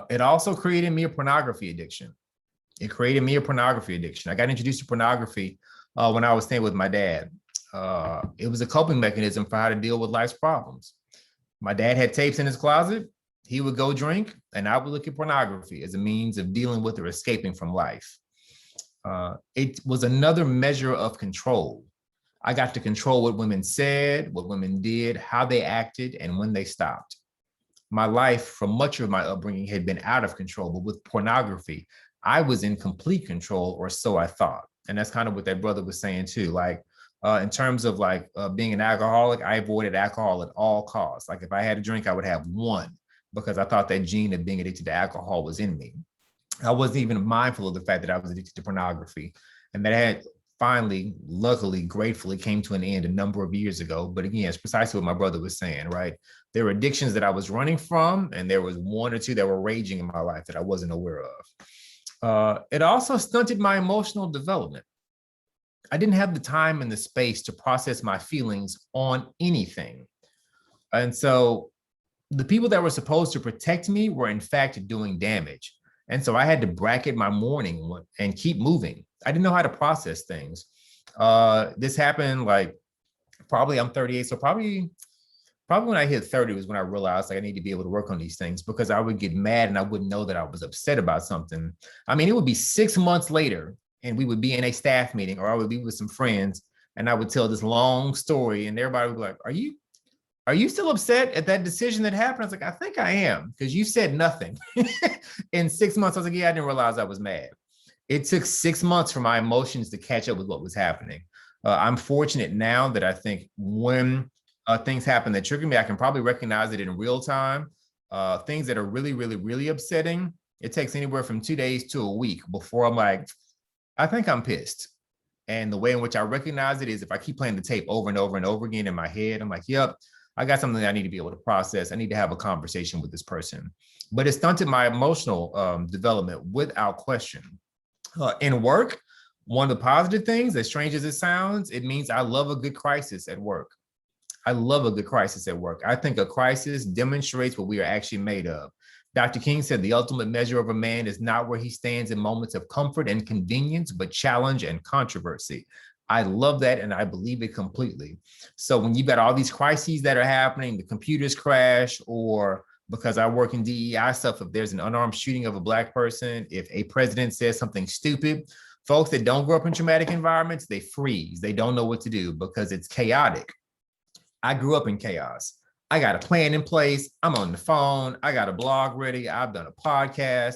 It also created me a pornography addiction. It created me a pornography addiction. I got introduced to pornography when I was staying with my dad. It was a coping mechanism for how to deal with life's problems. My dad had tapes in his closet. He would go drink, and I would look at pornography as a means of dealing with or escaping from life. It was another measure of control. I got to control what women said, what women did, how they acted, and when they stopped. My life, for much of my upbringing, had been out of control, but with pornography, I was in complete control, or so I thought. And that's kind of what that brother was saying too. Like, in terms of like being an alcoholic, I avoided alcohol at all costs. Like if I had a drink, I would have one because I thought that gene of being addicted to alcohol was in me. I wasn't even mindful of the fact that I was addicted to pornography, and that had finally, luckily, gratefully came to an end a number of years ago. But again, it's precisely what my brother was saying, right? There were addictions that I was running from, and there was one or two that were raging in my life that I wasn't aware of. It also stunted my emotional development. I didn't have the time and the space to process my feelings on anything. And so the people that were supposed to protect me were in fact doing damage. And so I had to bracket my morning and keep moving. I didn't know how to process things. This happened like, probably I'm 38, so probably when I hit 30 was when I realized like I need to be able to work on these things, because I would get mad and I wouldn't know that I was upset about something. I mean, it would be 6 months later and we would be in a staff meeting, or I would be with some friends and I would tell this long story and everybody would be like, are you still upset at that decision that happened? I was like, I think I am, because you said nothing. In 6 months, I was like, yeah, I didn't realize I was mad. It took 6 months for my emotions to catch up with what was happening. I'm fortunate now that I think when things happen that trigger me, I can probably recognize it in real time. Things that are really, really, really upsetting, it takes anywhere from 2 days to a week before I'm like, I think I'm pissed. And the way in which I recognize it is if I keep playing the tape over and over and over again in my head, I'm like, yep, I got something that I need to be able to process. I need to have a conversation with this person. But it stunted my emotional development without question. In work, one of the positive things, as strange as it sounds, it means I love a good crisis at work. I love a good crisis at work. I think a crisis demonstrates what we are actually made of. Dr. King said the ultimate measure of a man is not where he stands in moments of comfort and convenience, but challenge and controversy. I love that, and I believe it completely. So when you've got all these crises that are happening, the computers crash, or because I work in DEI stuff, if there's an unarmed shooting of a Black person, if a president says something stupid, folks that don't grow up in traumatic environments, they freeze. They don't know what to do because it's chaotic. I grew up in chaos. I got a plan in place. I'm on the phone. I got a blog ready. I've done a podcast.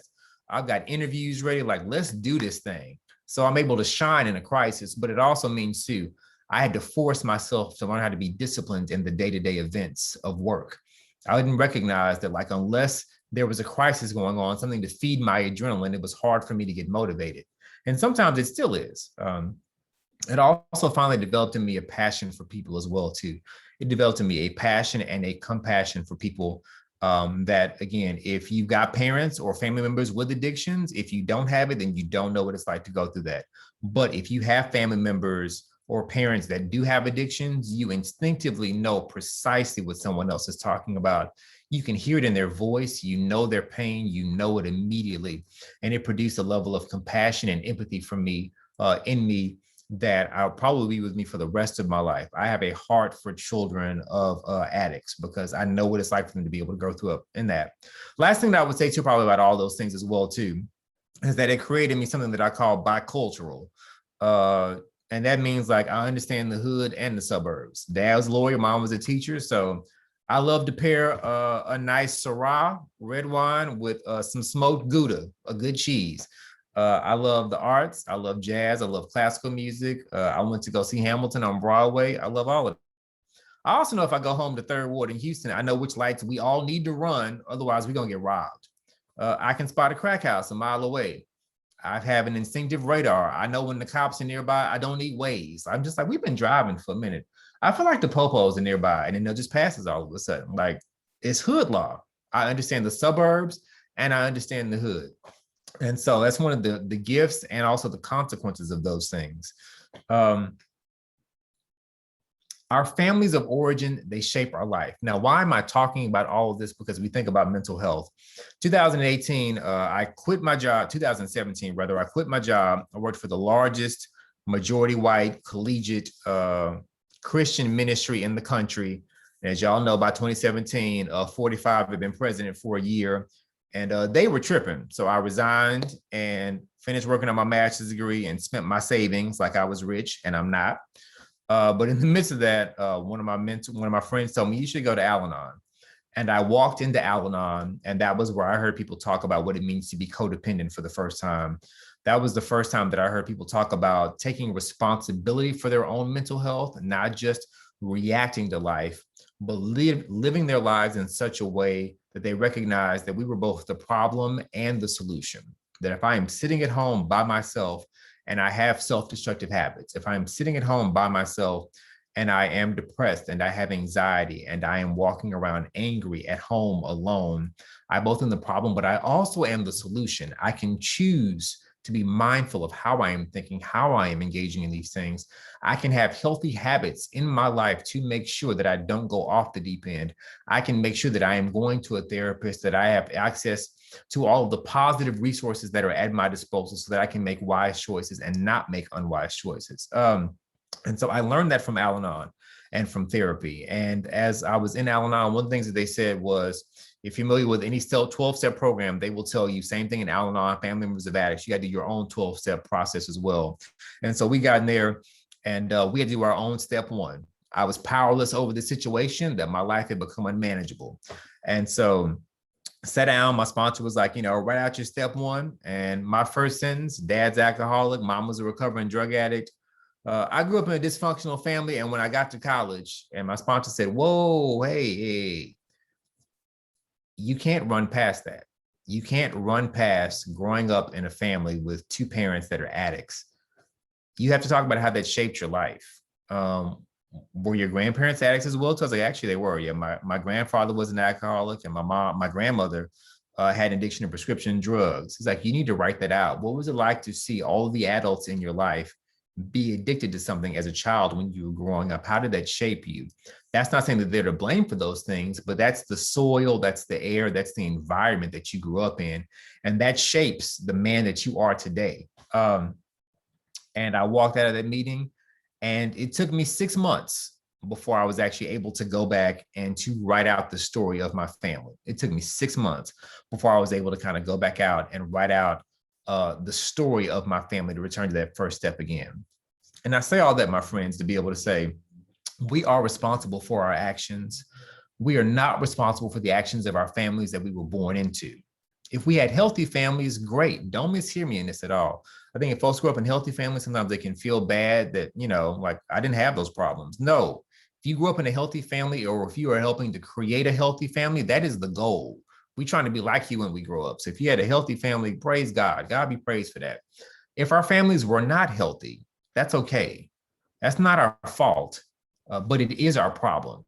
I've got interviews ready. Like, let's do this thing. So I'm able to shine in a crisis, but it also means too, I had to force myself to learn how to be disciplined in the day-to-day events of work. I didn't recognize that, like, unless there was a crisis going on, something to feed my adrenaline, it was hard for me to get motivated. And sometimes it still is. It also finally developed in me a passion for people as well too. It developed in me a passion and a compassion for people that, again, if you've got parents or family members with addictions, if you don't have it, then you don't know what it's like to go through that. But if you have family members or parents that do have addictions, you instinctively know precisely what someone else is talking about. You can hear it in their voice, you know their pain, you know it immediately. And it produced a level of compassion and empathy from me, in me, that I'll probably be with me for the rest of my life. I have a heart for children of addicts because I know what it's like for them to be able to go through in that. Last thing that I would say too, probably about all those things as well too, is that it created me something that I call bicultural. And that means like I understand the hood and the suburbs. Dad was a lawyer, mom was a teacher. So I love to pair a nice Syrah red wine with some smoked Gouda, a good cheese. I love the arts. I love jazz. I love classical music. I went to go see Hamilton on Broadway. I love all of it. I also know if I go home to Third Ward in Houston, I know which lights we all need to run. Otherwise, we're going to get robbed. I can spot a crack house a mile away. I have an instinctive radar. I know when the cops are nearby. I don't need Waze. I'm just like, we've been driving for a minute. I feel like the popos are nearby and then they'll just pass us all of a sudden. Like, it's hood law. I understand the suburbs and I understand the hood. And so that's one of the gifts and also the consequences of those things. I our families of origin, they shape our life. Now, why am I talking about all of this? Because we think about mental health. 2018, I quit my job, 2017, rather, I quit my job. I worked for the largest majority white collegiate Christian ministry in the country. As y'all know, by 2017, 45 had been president for a year, and they were tripping. So I resigned and finished working on my master's degree and spent my savings like I was rich, and I'm not. But in the midst of that, one of my friends told me, you should go to Al-Anon. And I walked into Al-Anon, and that was where I heard people talk about what it means to be codependent for the first time. That was the first time that I heard people talk about taking responsibility for their own mental health, not just reacting to life, but living their lives in such a way that they recognize that we were both the problem and the solution. That if I am sitting at home by myself and I have self-destructive habits, if I'm sitting at home by myself and I am depressed and I have anxiety and I am walking around angry at home alone, I both am the problem, but I also am the solution. I can choose to be mindful of how I am thinking, how I am engaging in these things. I can have healthy habits in my life to make sure that I don't go off the deep end. I can make sure that I am going to a therapist, that I have access to all of the positive resources that are at my disposal so that I can make wise choices and not make unwise choices. And so I learned that from Al-Anon and from therapy. And as I was in Al-Anon, one of the things that they said was, if you're familiar with any 12-step program, they will tell you, same thing in Al-Anon, family members of addicts, you got to do your own 12-step process as well. And so we got in there and we had to do our own step one. I was powerless over the situation, that my life had become unmanageable. And so sat down, my sponsor was like, write out your step one. And my first sentence, dad's alcoholic, mom was a recovering drug addict. I grew up in a dysfunctional family. And when I got to college, and my sponsor said, whoa, hey, you can't run past that. You can't run past growing up in a family with two parents that are addicts. You have to talk about how that shaped your life. Were your grandparents addicts as well? So I was like, actually, they were. Yeah, my grandfather was an alcoholic, and my grandmother had an addiction to prescription drugs. It's like, you need to write that out. What was it like to see all of the adults in your life be addicted to something as a child when you were growing up? How did that shape you? That's not saying that they're to blame for those things, but that's the soil, that's the air, that's the environment that you grew up in. And that shapes the man that you are today. And I walked out of that meeting, and it took me 6 months before I was actually able to go back and to write out the story of my family. It took me 6 months before I was able to kind of go back out and write out the story of my family, to return to that first step again. And I say all that, my friends, to be able to say, we are responsible for our actions. We are not responsible for the actions of our families that we were born into. If we had healthy families, great. Don't mishear me in this at all. I think if folks grow up in healthy families, sometimes they can feel bad that, like, I didn't have those problems. No, if you grew up in a healthy family, or if you are helping to create a healthy family, that is the goal. We're trying to be like you when we grow up. So if you had a healthy family, praise God. God be praised for that. If our families were not healthy, that's okay. That's not our fault, but it is our problem.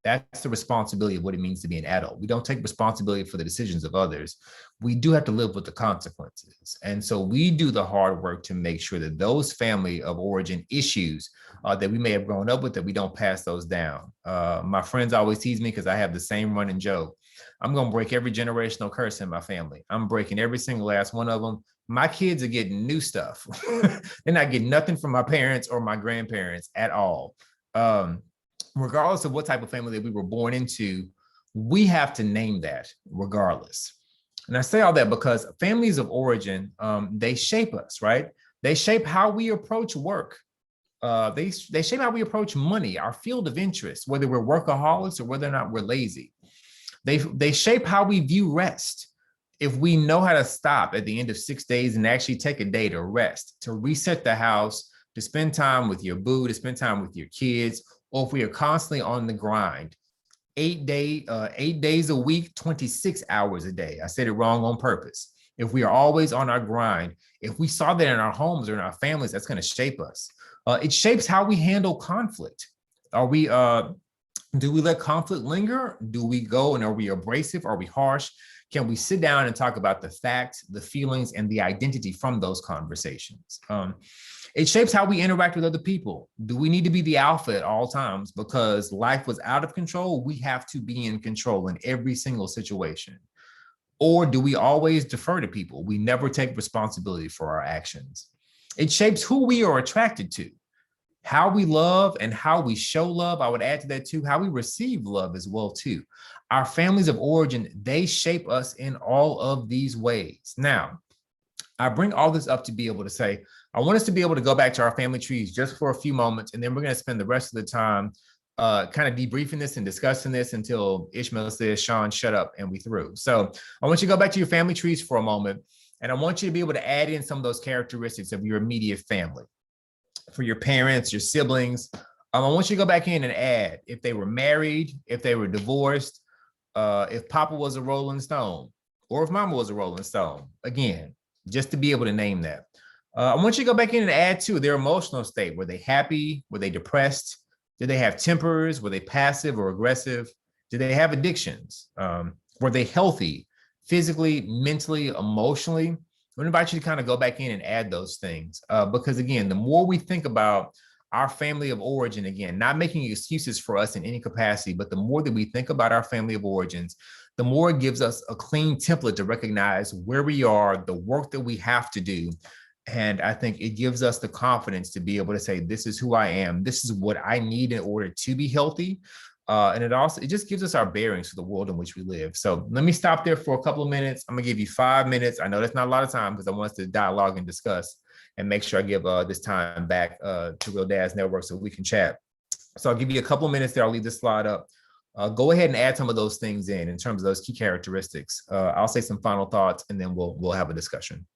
That's the responsibility of what it means to be an adult. We don't take responsibility for the decisions of others. We do have to live with the consequences. And so we do the hard work to make sure that those family of origin issues that we may have grown up with, that we don't pass those down. My friends always tease me because I have the same running joke. I'm going to break every generational curse in my family. I'm breaking every single last one of them. My kids are getting new stuff. They're not getting nothing from my parents or my grandparents at all. Regardless of what type of family that we were born into, we have to name that regardless. And I say all that because families of origin, they shape us, right? They shape how we approach work. They shape how we approach money, our field of interest, whether we're workaholics or whether or not we're lazy. They shape how we view rest. If we know how to stop at the end of 6 days and actually take a day to rest, to reset the house, to spend time with your boo, to spend time with your kids, or if we are constantly on the grind, 8 days a week, 26 hours a day. I said it wrong on purpose. If we are always on our grind, if we saw that in our homes or in our families, that's going to shape us. It shapes how we handle conflict. Do we let conflict linger? Do we go and are we abrasive? Are we harsh? Can we sit down and talk about the facts, the feelings, and the identity from those conversations? It shapes how we interact with other people. Do we need to be the alpha at all times because life was out of control? We have to be in control in every single situation. Or do we always defer to people? We never take responsibility for our actions. It shapes who we are attracted to, how we love and how we show love. I would add to that too, how we receive love as well too. Our families of origin, they shape us in all of these ways. Now, I bring all this up to be able to say, I want us to be able to go back to our family trees just for a few moments, and then we're going to spend the rest of the time kind of debriefing this and discussing this until Ishmael says, Sean, shut up, and we through. So I want you to go back to your family trees for a moment, and I want you to be able to add in some of those characteristics of your immediate family. For your parents, your siblings, I want you to go back in and add if they were married, if they were divorced, if Papa was a Rolling Stone, or if Mama was a Rolling Stone. Again, just to be able to name that. I want you to go back in and add to their emotional state. Were they happy? Were they depressed? Did they have tempers? Were they passive or aggressive? Did they have addictions? Were they healthy physically, mentally, emotionally? I'm going to invite you to kind of go back in and add those things because, again, the more we think about our family of origin, again, not making excuses for us in any capacity, but the more that we think about our family of origins, the more it gives us a clean template to recognize where we are, the work that we have to do. And I think it gives us the confidence to be able to say, this is who I am. This is what I need in order to be healthy. And it just gives us our bearings for the world in which we live. So let me stop there for a couple of minutes. I'm gonna give you 5 minutes. I know that's not a lot of time because I want us to dialogue and discuss and make sure I give this time back to Real Dads Network so we can chat. So I'll give you a couple of minutes there. I'll leave this slide up. Go ahead and add some of those things in terms of those key characteristics. I'll say some final thoughts and then we'll have a discussion.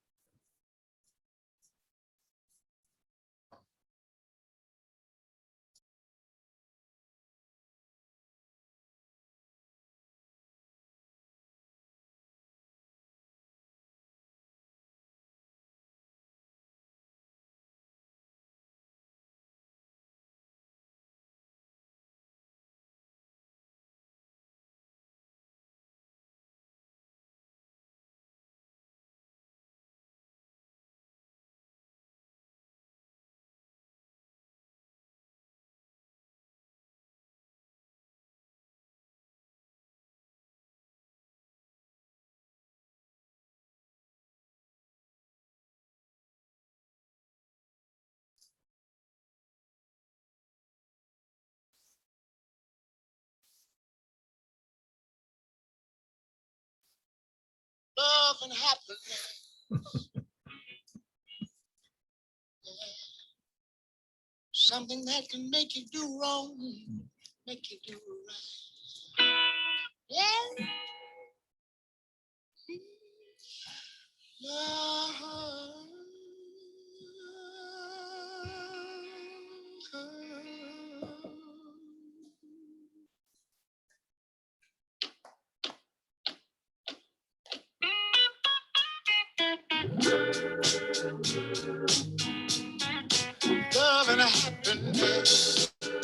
Love and happiness. Yeah. Something that can make you do wrong, make you do right. Yeah. Love. Love and happiness. Wait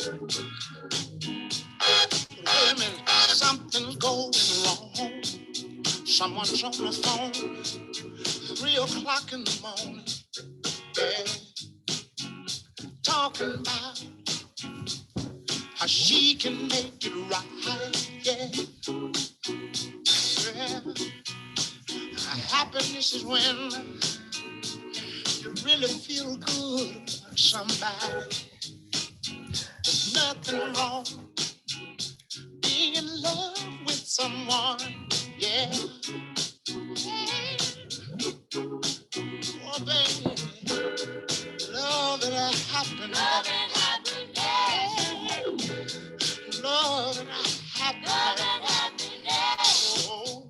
a minute, something's going wrong. Someone's on the phone, 3 o'clock in the morning. Yeah. Talking about how she can make it right. Yeah. Yeah. Happiness is when you really feel good about somebody. There's nothing wrong being in love with someone. Yeah. Oh, baby. Love and happiness. Love and happiness. Love and happiness. Love and happiness. Oh.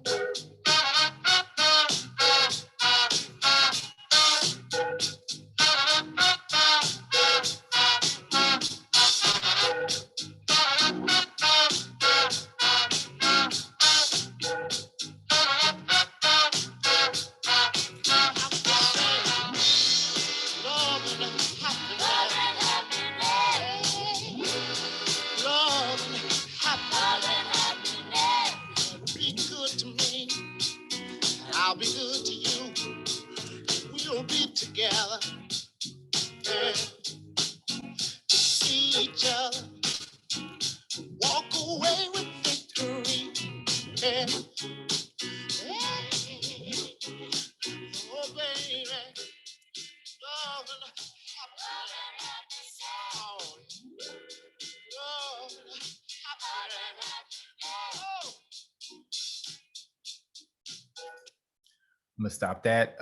Love and happiness. gonna stop that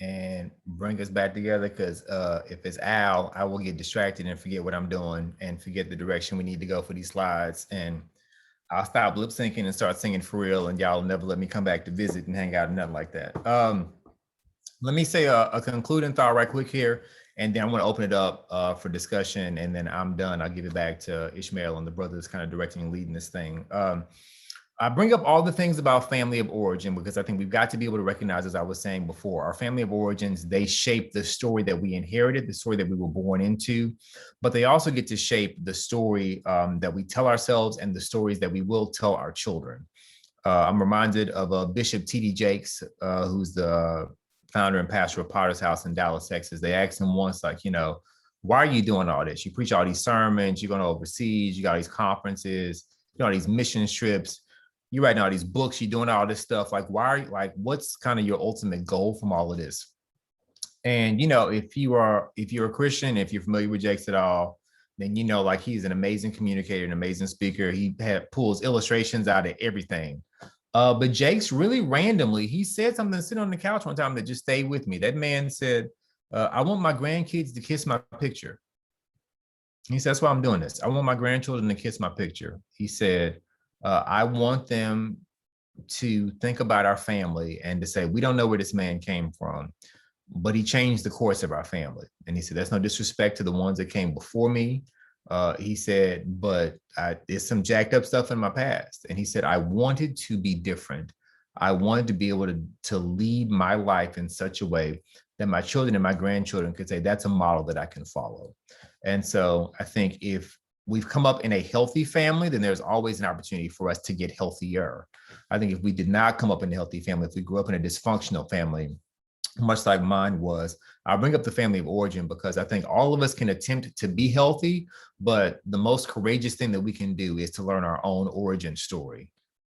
and bring us back together, because if it's Al, I will get distracted and forget what I'm doing and forget the direction we need to go for these slides. And I'll stop lip syncing and start singing for real, and y'all never let me come back to visit and hang out and nothing like that. Let me say a concluding thought right quick here, and then I'm going to open it up for discussion, and then I'm done. I'll give it back to Ishmael and the brothers kind of directing and leading this thing. I bring up all the things about family of origin because I think we've got to be able to recognize, as I was saying before, our family of origins, they shape the story that we inherited, the story that we were born into, but they also get to shape the story that we tell ourselves and the stories that we will tell our children. I'm reminded of Bishop T.D. Jakes, who's the founder and pastor of Potter's House in Dallas, Texas. They asked him once, like, why are you doing all this? You preach all these sermons, you're going overseas, you got all these conferences, you got all these mission trips, you're writing all these books, you're doing all this stuff. Like, what's kind of your ultimate goal from all of this? And, if you're a Christian, if you're familiar with Jakes at all, then, like, he's an amazing communicator, an amazing speaker. He pulls illustrations out of everything. But Jakes really randomly, he said something sitting on the couch one time that just stayed with me. That man said, I want my grandkids to kiss my picture. He said, that's why I'm doing this. I want my grandchildren to kiss my picture. He said, I want them to think about our family and to say, we don't know where this man came from, but he changed the course of our family. And he said, that's no disrespect to the ones that came before me. He said, but there's some jacked up stuff in my past. And he said, I wanted to be different. I wanted to be able to lead my life in such a way that my children and my grandchildren could say, that's a model that I can follow. And so I think if we've come up in a healthy family, then there's always an opportunity for us to get healthier. I think if we did not come up in a healthy family, if we grew up in a dysfunctional family, much like mine was, I'll bring up the family of origin because I think all of us can attempt to be healthy, but the most courageous thing that we can do is to learn our own origin story.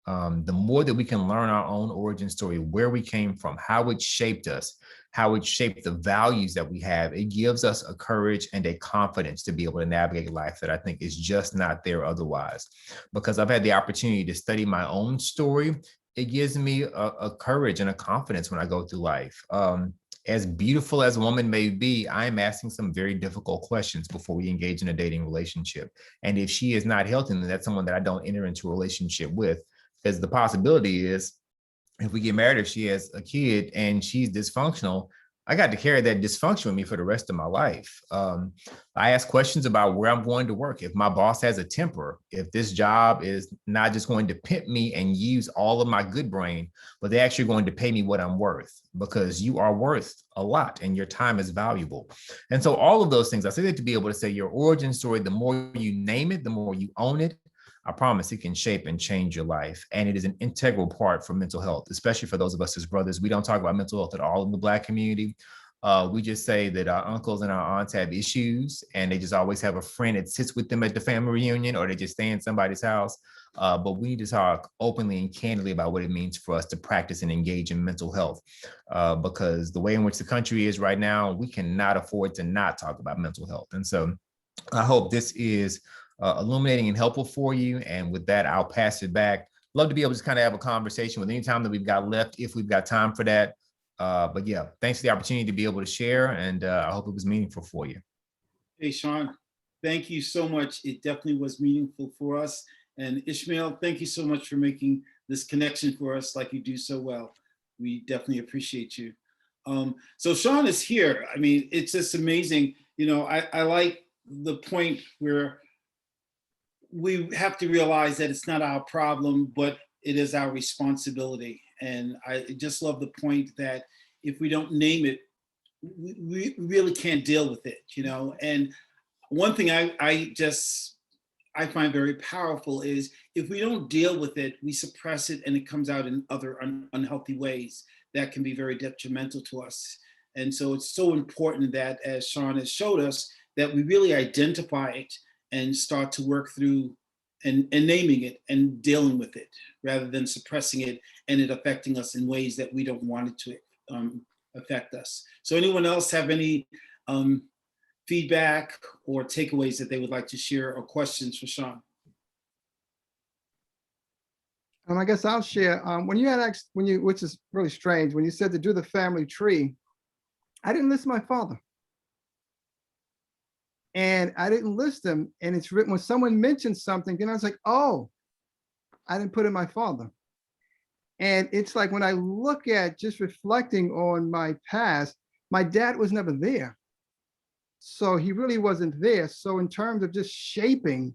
The more that we can learn our own origin story, where we came from, how it shaped us, how it shaped the values that we have, it gives us a courage and a confidence to be able to navigate life that I think is just not there otherwise. Because I've had the opportunity to study my own story, it gives me a courage and a confidence when I go through life. As beautiful as a woman may be, I'm asking some very difficult questions before we engage in a dating relationship. And if she is not healthy, then that's someone that I don't enter into a relationship with. Because the possibility is, if we get married, if she has a kid and she's dysfunctional, I got to carry that dysfunction with me for the rest of my life. I ask questions about where I'm going to work. If my boss has a temper, if this job is not just going to pimp me and use all of my good brain, but they're actually going to pay me what I'm worth, because you are worth a lot and your time is valuable. And so all of those things, I say that to be able to say your origin story, the more you name it, the more you own it, I promise it can shape and change your life. And it is an integral part for mental health, especially for those of us as brothers. We don't talk about mental health at all in the Black community. We just say that our uncles and our aunts have issues and they just always have a friend that sits with them at the family reunion, or they just stay in somebody's house. But we need to talk openly and candidly about what it means for us to practice and engage in mental health, because the way in which the country is right now, we cannot afford to not talk about mental health. And so I hope this is illuminating and helpful for you. And with that, I'll pass it back. Love to be able to just kind of have a conversation with any time that we've got left, if we've got time for that. But yeah, thanks for the opportunity to be able to share. And I hope it was meaningful for you. Hey, Sean, thank you so much. It definitely was meaningful for us. And Ishmael, thank you so much for making this connection for us like you do so well. We definitely appreciate you. So Sean is here. I mean, it's just amazing. I like the point where we have to realize that it's not our problem, but it is our responsibility. And I just love the point that if we don't name it, we really can't deal with it, And one thing I find very powerful is if we don't deal with it, we suppress it and it comes out in other unhealthy ways that can be very detrimental to us. And so it's so important that, as Sean has showed us, that we really identify it and start to work through and naming it and dealing with it, rather than suppressing it and it affecting us in ways that we don't want it to affect us. So anyone else have any feedback or takeaways that they would like to share, or questions for Sean? I guess I'll share. When you had asked, which is really strange, when you said to do the family tree, I didn't list my father. And I didn't list him. And it's written when someone mentioned something, then I was like, oh, I didn't put in my father. And it's like when I look at just reflecting on my past, my dad was never there. So he really wasn't there. So in terms of just shaping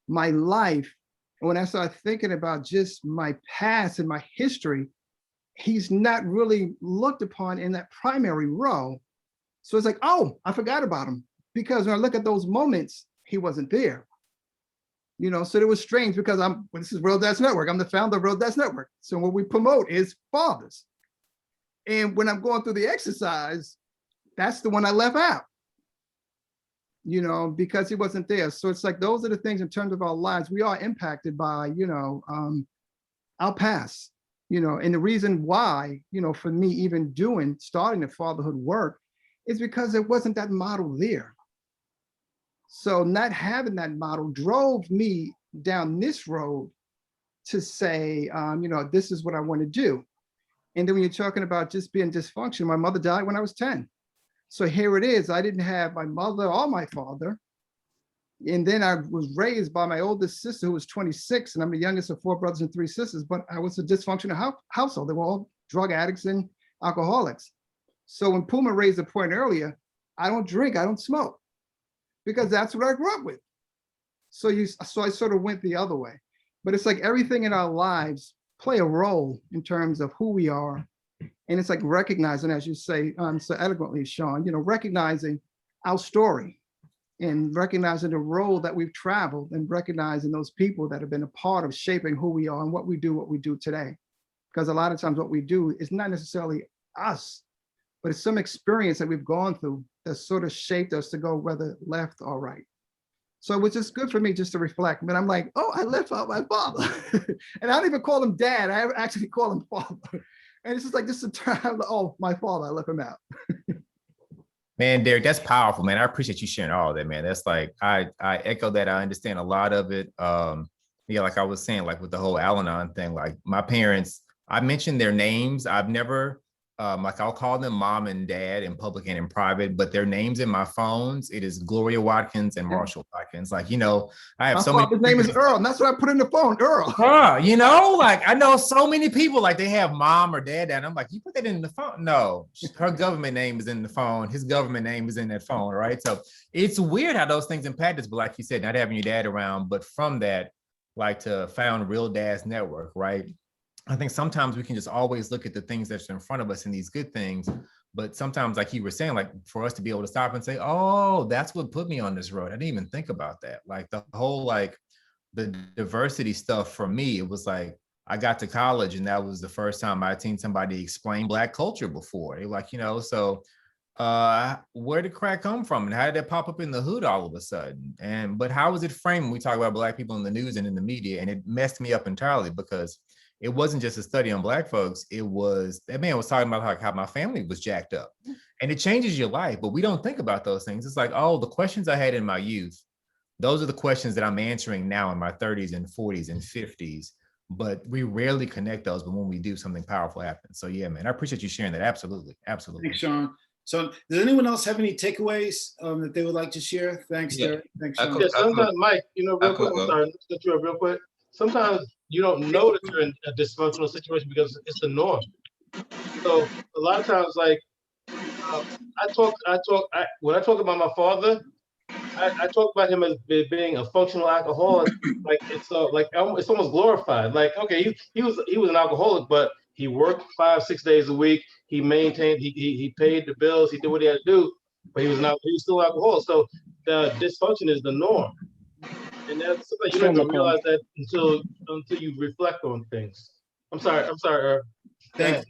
my life, and when I started thinking about just my past and my history, he's not really looked upon in that primary role. So it's like, oh, I forgot about him. Because when I look at those moments, he wasn't there. You know, so it was strange because this is Real Dads Network. I'm the founder of Real Dads Network. So what we promote is fathers. And when I'm going through the exercise, that's the one I left out, you know, because he wasn't there. So it's like, those are the things in terms of our lives, we are impacted by, you know, our past, you know, and the reason why, you know, for me, even starting the fatherhood work is because there wasn't that model there. So not having that model drove me down this road to say, you know, this is what I want to do. And then when you're talking about just being dysfunctional, my mother died when I was 10. So here it is. I didn't have my mother or my father. And then I was raised by my oldest sister, who was 26, and I'm the youngest of 4 brothers and 3 sisters, but I was a dysfunctional household. They were all drug addicts and alcoholics. So when Puma raised the point earlier, I don't drink, I don't smoke, because that's what I grew up with. So I sort of went the other way. But it's like everything in our lives play a role in terms of who we are. And it's like recognizing, as you say so eloquently, Sean, you know, recognizing our story and recognizing the road that we've traveled and recognizing those people that have been a part of shaping who we are and what we do today. Because a lot of times what we do is not necessarily us, but it's some experience that we've gone through that sort of shaped us to go whether left or right. So it was just good for me just to reflect. But I'm like, oh, I left out my father. And I don't even call him dad. I actually call him father. And it's just like, this is a term, oh, my father, I left him out. Man, Derek, that's powerful, man. I appreciate you sharing all of that, man. That's like, I echo that. I understand a lot of it. Yeah, like I was saying, like with the whole Al-Anon thing, like my parents, I mentioned their names. I've never, like I'll call them mom and dad in public and in private, but their names in my phones, it is Gloria Watkins and Marshall Watkins. Like, you know, I have so many. His name is Earl, and that's what I put in the phone, Earl. You know, like I know so many people, like they have mom or dad, and I'm like, you put that in the phone? No, her government name is in the phone. His government name is in that phone, right? So it's weird how those things impact us. But like you said, not having your dad around, but from that, like to found Real Dads Network, right? I think sometimes we can just always look at the things that's in front of us and these good things. But sometimes, like you were saying, like for us to be able to stop and say, oh, that's what put me on this road. I didn't even think about that. Like the whole, like the diversity stuff for me, it was like, I got to college and that was the first time I'd seen somebody explain Black culture before. They like, you know, so where did crack come from and how did that pop up in the hood all of a sudden? But how was it framed when we talk about Black people in the news and in the media? And it messed me up entirely because it wasn't just a study on Black folks. It was, that man was talking about how my family was jacked up, and it changes your life, but we don't think about those things. It's like, oh, the questions I had in my youth, those are the questions that I'm answering now in my 30s and 40s and 50s, but we rarely connect those. But when we do, something powerful happens. So yeah, man, I appreciate you sharing that. Absolutely. Absolutely. Thanks, Sean. So does anyone else have any takeaways that they would like to share? Thanks, Derek. Thanks, Sean. Yeah, sometimes, Mike, you know, real quick, I'm sorry, let's get you up real quick. Sometimes you don't know that you're in a dysfunctional situation because it's the norm. So a lot of times, like when I talk about my father, I talk about him as being a functional alcoholic. Like it's almost glorified. Like, okay, he was an alcoholic, but he worked 5-6 days a week. He maintained, he paid the bills, he did what he had to do, but he was still alcoholic. So the dysfunction is the norm. And that's something you don't even realize that until you reflect on things. I'm sorry. Thanks.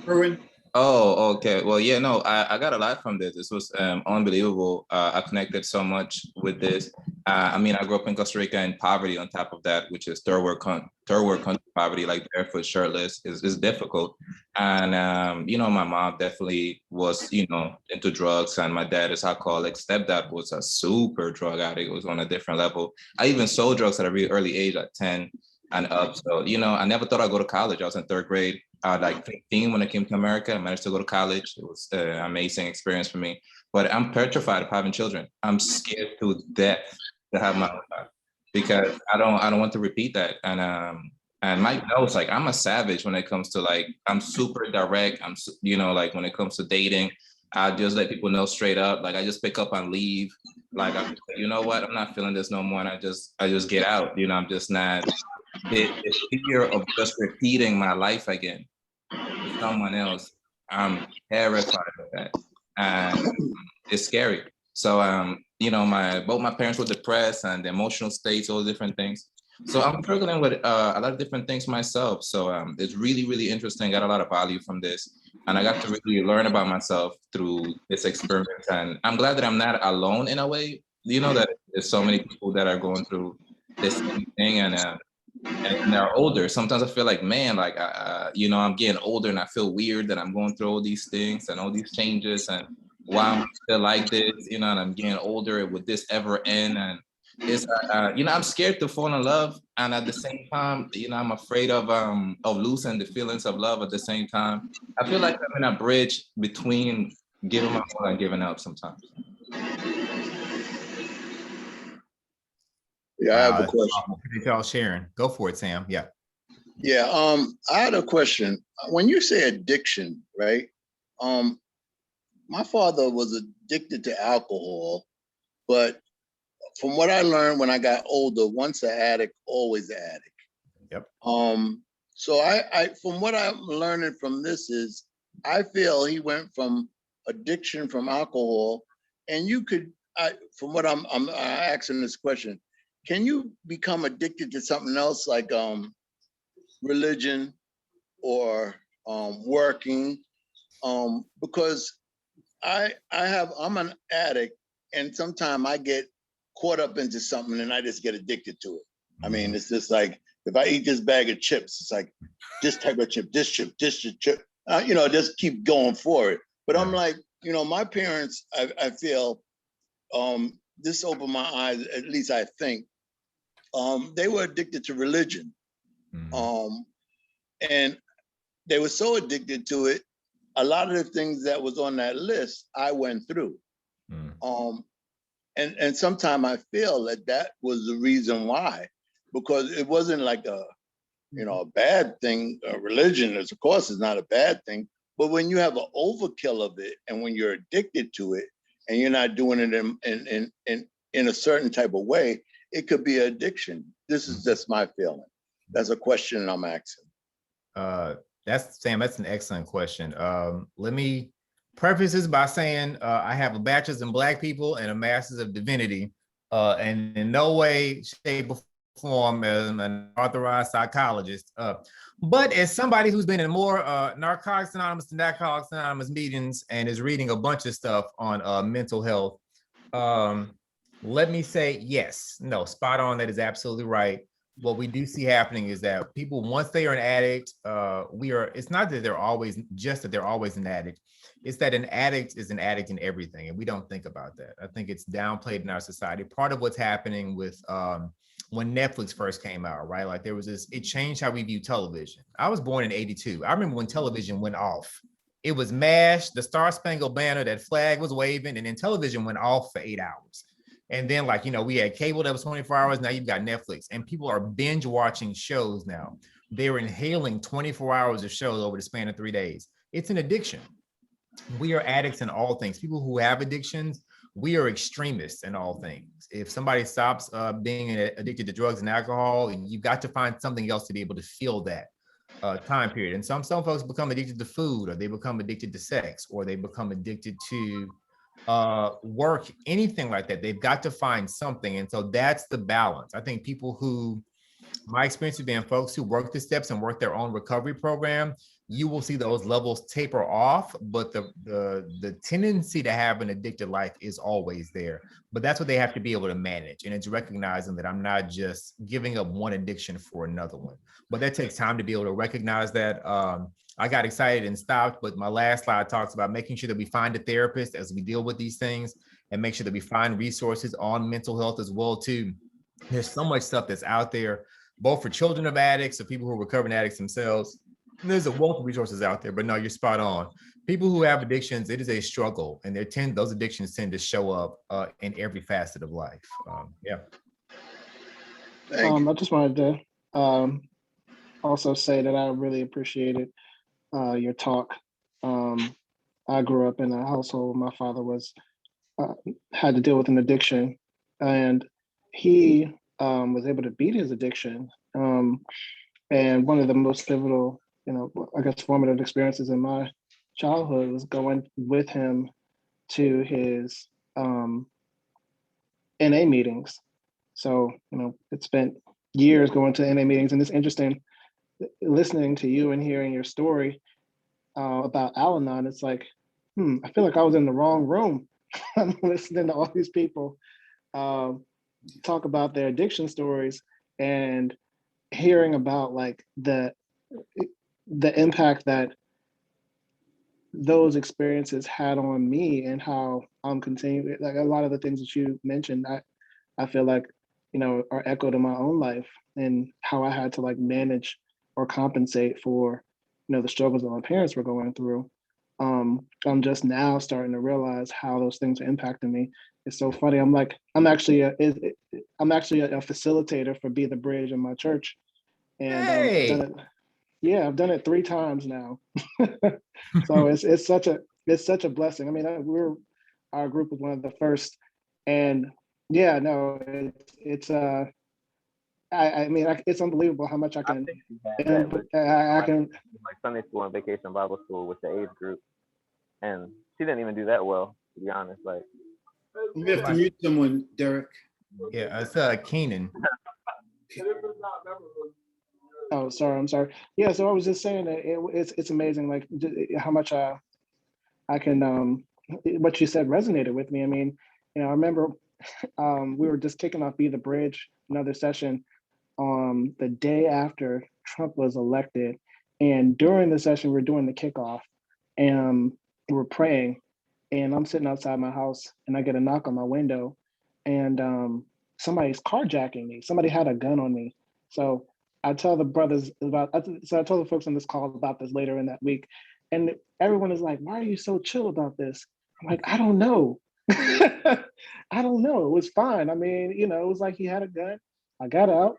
Erwin. Oh, okay. Well, yeah, no, I got a lot from this. This was unbelievable. I connected so much with this. I mean, I grew up in Costa Rica in poverty on top of that, which is third world country poverty, like barefoot, shirtless is difficult. And my mom definitely was, into drugs, and my dad is alcoholic. Stepdad was a super drug addict. It was on a different level. I even sold drugs at a really early age, at 10 and up. So, I never thought I'd go to college. I was in 3rd grade. I was like 15 when I came to America. I managed to go to college. It was an amazing experience for me. But I'm petrified of having children. I'm scared to death to have my own child, because I don't want to repeat that. And Mike knows, like, I'm a savage when it comes to, like, I'm super direct. Like, when it comes to dating, I just let people know straight up. Like, I just pick up and leave. Like, I'm just like, you know what? I'm not feeling this no more. And I just get out. I'm just not, the fear of just repeating my life again with someone else. I'm terrified of that. And it's scary. So, both my parents were depressed, and the emotional states, all different things. So I'm struggling with a lot of different things myself. So it's really, really interesting. Got a lot of value from this. And I got to really learn about myself through this experiment. And I'm glad that I'm not alone in a way, that there's so many people that are going through this same thing, and they're older. Sometimes I feel like, man, like, I'm getting older, and I feel weird that I'm going through all these things and all these changes, and why I'm still like this, and I'm getting older. Would this ever end? And it's, I'm scared to fall in love, and at the same time, I'm afraid of losing the feelings of love at the same time. I feel like I'm in a bridge between giving my all and giving up sometimes. Yeah, I have a question. Appreciate y'all sharing. Go for it, Sam. Yeah. Yeah, I had a question. When you say addiction, right? My father was addicted to alcohol, but from what I learned when I got older, once an addict, always an addict. Yep. So I from what I'm learning from this is, I feel he went from addiction from alcohol, and you could, from what I'm asking this question, can you become addicted to something else, like religion or working? Because I'm an addict, and sometimes I get caught up into something and I just get addicted to it. I mean, it's just like, if I eat this bag of chips, it's like this type of chip, this chip, just keep going for it. But I'm like, my parents, I feel, this opened my eyes, at least I think, they were addicted to religion. And they were so addicted to it, a lot of the things that was on that list, I went through. And sometimes I feel that was the reason why, because it wasn't like a bad thing. Religion, of course, is not a bad thing, but when you have an overkill of it, and when you're addicted to it, and you're not doing it in a certain type of way, it could be addiction. This is just my feeling. That's a question I'm asking. That's an excellent question. Let me preface this by saying I have a bachelor's in Black people and a master's of divinity, and in no way, shape, or form as an authorized psychologist. But as somebody who's been in more Narcotics Anonymous and Alcoholics Anonymous meetings and is reading a bunch of stuff on mental health, let me say, yes, no, spot on. That is absolutely right. What we do see happening is that people, once they are an addict, it's not that they're always an addict. It's that an addict is an addict in everything. And we don't think about that. I think it's downplayed in our society. Part of what's happening with when Netflix first came out, right? Like it changed how we view television. I was born in '82. I remember when television went off. It was MASH, the Star Spangled Banner, that flag was waving, and then television went off for 8 hours. And then, we had cable that was 24 hours. Now you've got Netflix, and people are binge watching shows now. They're inhaling 24 hours of shows over the span of 3 days. It's an addiction. We are addicts in all things. People who have addictions, we are extremists in all things. If somebody stops being addicted to drugs and alcohol, you've got to find something else to be able to fill that time period. And some folks become addicted to food, or they become addicted to sex, or they become addicted to work, anything like that. They've got to find something. And so that's the balance. I think people who, my experience has been folks who work the steps and work their own recovery program, you will see those levels taper off, but the tendency to have an addicted life is always there. But that's what they have to be able to manage. And it's recognizing that I'm not just giving up one addiction for another one. But that takes time to be able to recognize that. I got excited and stopped, but my last slide talks about making sure that we find a therapist as we deal with these things, and make sure that we find resources on mental health as well too. There's so much stuff that's out there, both for children of addicts or people who are recovering addicts themselves. There's a wealth of resources out there, but no, you're spot on. People who have addictions, it is a struggle, and those addictions tend to show up in every facet of life. Yeah. Thank you. I just wanted to also say that I really appreciated your talk. I grew up in a household. My father had to deal with an addiction, and he was able to beat his addiction. And one of the most pivotal, I guess, formative experiences in my childhood was going with him to his NA meetings. So, it spent years going to NA meetings, and it's interesting listening to you and hearing your story about Al-Anon. It's like, I feel like I was in the wrong room. I'm listening to all these people talk about their addiction stories and hearing about like the impact that those experiences had on me, and how I'm continuing, like a lot of the things that you mentioned, I feel like, are echoed in my own life, and how I had to like manage or compensate for, the struggles that my parents were going through. I'm just now starting to realize how those things are impacting me. It's so funny. I'm actually a facilitator for Be the Bridge in my church, and I've done it 3 times now. So it's such a blessing. I mean, our group was one of the first, and yeah, no, it's it's unbelievable how much I can. I can like Sunday school and vacation Bible school with the age group, and she didn't even do that well, to be honest. Like, you have to mute someone, Derek. Yeah, it's Keenan. Oh, sorry. I'm sorry. Yeah, so I was just saying that it's amazing, like how much I can. What you said resonated with me. I mean, I remember we were just kicking off Be the Bridge, another session, the day after Trump was elected, and during the session we're doing the kickoff, and we're praying, and I'm sitting outside my house, and I get a knock on my window, and somebody's carjacking me. Somebody had a gun on me. So I tell the brothers I told the folks on this call about this later in that week, and everyone is like, "Why are you so chill about this?" I'm like, "I don't know." I don't know. It was fine. I mean, it was like he had a gun. I got out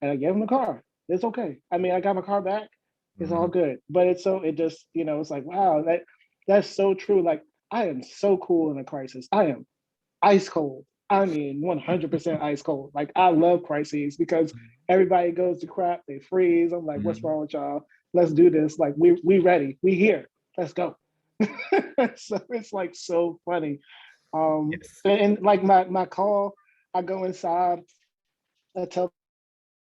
and I gave him the car. It's okay. I mean, I got my car back. It's all good. But it's like, wow, that's so true. Like, I am so cool in a crisis. I am ice cold. I mean, 100% ice cold. Like, I love crises because everybody goes to crap. They freeze. I'm like, what's wrong with y'all? Let's do this. Like, we ready. We here. Let's go. So it's like so funny. And like my call, I go inside, I tell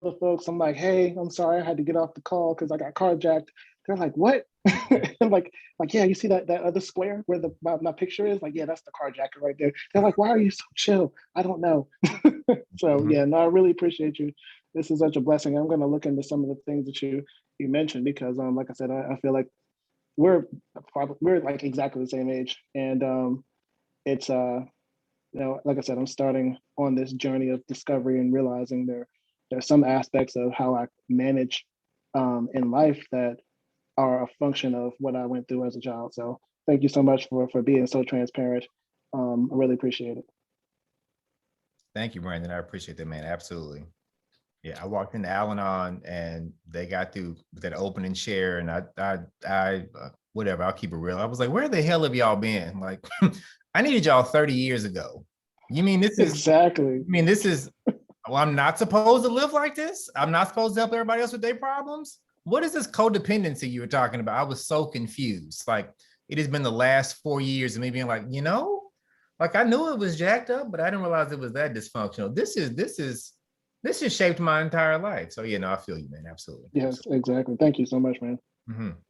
the folks, I'm like, hey, I'm sorry, I had to get off the call because I got carjacked. They're like, what? I'm like, yeah, you see that other square where my picture is? Like, yeah, that's the carjacker right there. They're like, why are you so chill? I don't know. So yeah, no, I really appreciate you. This is such a blessing. I'm gonna look into some of the things that you mentioned because like I said, I feel like we're like exactly the same age. And it's like I said, I'm starting on this journey of discovery and realizing there's some aspects of how I manage in life that are a function of what I went through as a child. So thank you so much for being so transparent. I really appreciate it. Thank you, Brandon. I appreciate that, man. Absolutely. Yeah, I walked into Al-Anon and they got through with that opening share, and I whatever, I'll keep it real. I was like, where the hell have y'all been? Like, I needed y'all 30 years ago. You mean this is exactly? Well, I'm not supposed to live like this? I'm not supposed to help everybody else with their problems? What is this codependency you were talking about? I was so confused. Like, it has been the last 4 years of me being like, like I knew it was jacked up, but I didn't realize it was that dysfunctional. This has shaped my entire life. So, I feel you, man. Absolutely. Yes, exactly. Thank you so much, man.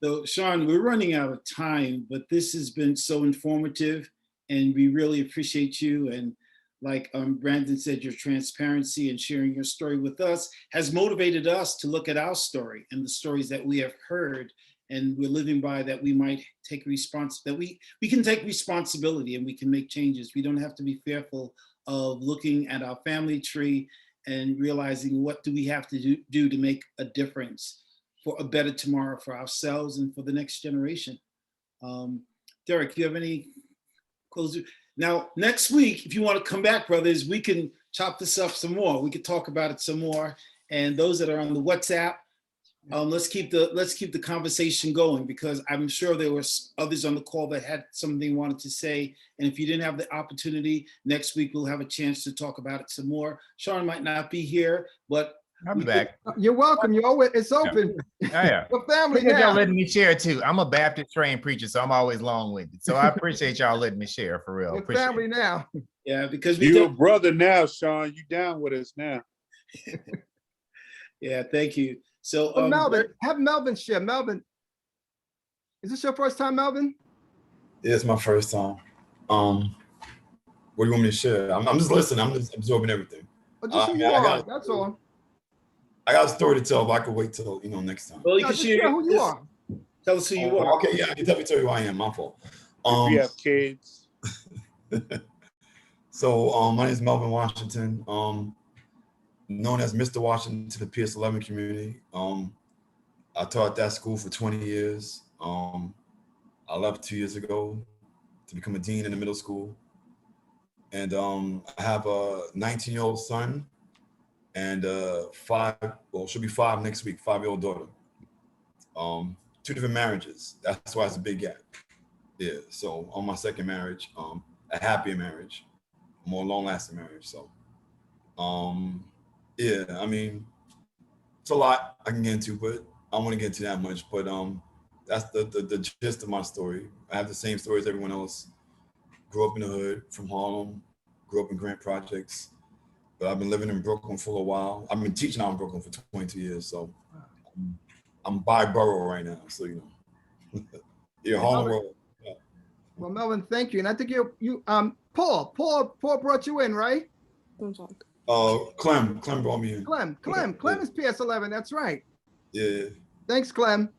So Sean, we're running out of time, but this has been so informative and we really appreciate you. And like Brandon said, your transparency and sharing your story with us has motivated us to look at our story and the stories that we have heard and we're living by, that we might take that we can take responsibility and we can make changes. We don't have to be fearful of looking at our family tree and realizing what do we have to do to make a difference for a better tomorrow for ourselves and for the next generation. Derek, do you have any closing? Now, next week, if you want to come back, brothers, we can chop this up some more. We could talk about it some more. And those that are on the WhatsApp, let's keep the conversation going, because I'm sure there were others on the call that had something they wanted to say. And if you didn't have the opportunity, next week we'll have a chance to talk about it some more. Sean might not be here, but I'll be back. You're welcome. You're always, it's open. Yeah. The family Appreciate now. y'all letting me share too. I'm a Baptist trained preacher, so I'm always long-winded. So I appreciate y'all letting me share for real. Your Appreciate family it. now. Yeah, because you're a brother now, Sean. You down with us now. Yeah, thank you. So Melvin, have Melvin share. Melvin, is this your first time, Melvin? Yeah, it's my first time. What do you want me to share? I'm just listening. I'm just absorbing everything. Or just who you are, that's all. I got a story to tell, but I could wait till next time. Well, you can just share who you are. Tell us who you are. Okay, yeah, I can tell you who I am. My fault. If you have kids. So my name is Melvin Washington, known as Mr. Washington to the PS11 community. I taught that school for 20 years. I left 2 years ago to become a dean in the middle school. And I have a 19-year-old son and she'll be 5 next week, 5-year-old daughter. 2 different marriages. That's why it's a big gap. Yeah, so on my second marriage, a happier marriage, a more long-lasting marriage. So, yeah, I mean, it's a lot I can get into, but I don't want to get into that much. But that's the gist of my story. I have the same story as everyone else. Grew up in the hood from Harlem, grew up in Grant Projects, but I've been living in Brooklyn for a while. I've been teaching out in Brooklyn for 22 years, so I'm by borough right now, so you know. Yeah, Harlem Road. Yeah. Well, Melvin, thank you. And I think Paul brought you in, right? Clem brought me in. Clem is PS11, that's right. Yeah. Thanks, Clem.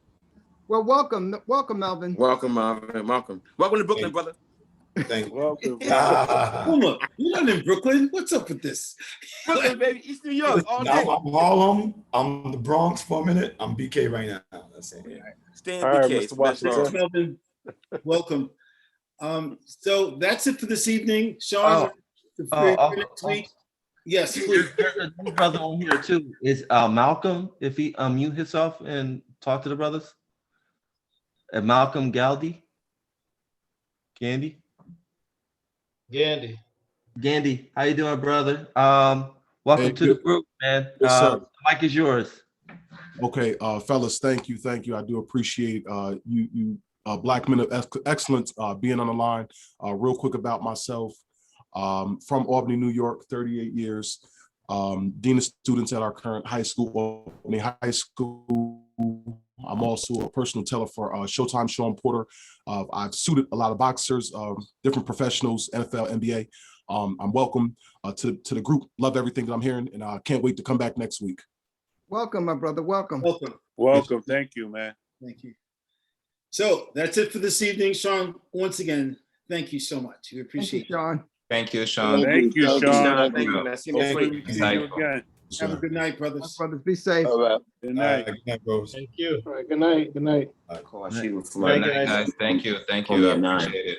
Well, welcome, Melvin. Welcome, Marvin. Welcome to Brooklyn, brother. Thank you. Welcome. You're not in Brooklyn. What's up with this? Brooklyn, baby, East New York all day. I'm Harlem. I'm the Bronx for a minute. I'm BK right now. That's all. Stay in All right, BK. Mr. Washington. Thanks, Melvin. Welcome. So that's it for this evening. Sean, next week. Yes, please. There's a brother on here too. Is Malcolm, if he mute himself and talk to the brothers? Malcolm Gandy, how you doing, brother? Welcome to the group, man. The mic is yours. Okay, fellas, thank you. I do appreciate you Black men of excellence being on the line. Real quick about myself, from Albany, New York, 38 years, dean of students at our current high school, Albany High School. I'm also a personal teller for Showtime Sean Porter. I've suited a lot of boxers, different professionals, NFL, NBA. I'm welcome to the group. Love everything that I'm hearing, and I can't wait to come back next week. Welcome, my brother. Welcome. Welcome. Thank you, man. Thank you. So that's it for this evening, Sean. Once again, thank you so much. We appreciate you, Sean. Thank you, Sean. Thank you, Sean. Thank you, man. Hopefully we can see you again. Have a good night, brothers. Brothers, be safe. All right. Good night. Good night, bros. Thank you. All right, good night. Good night. She was Good night, guys. Thank you. I appreciate it.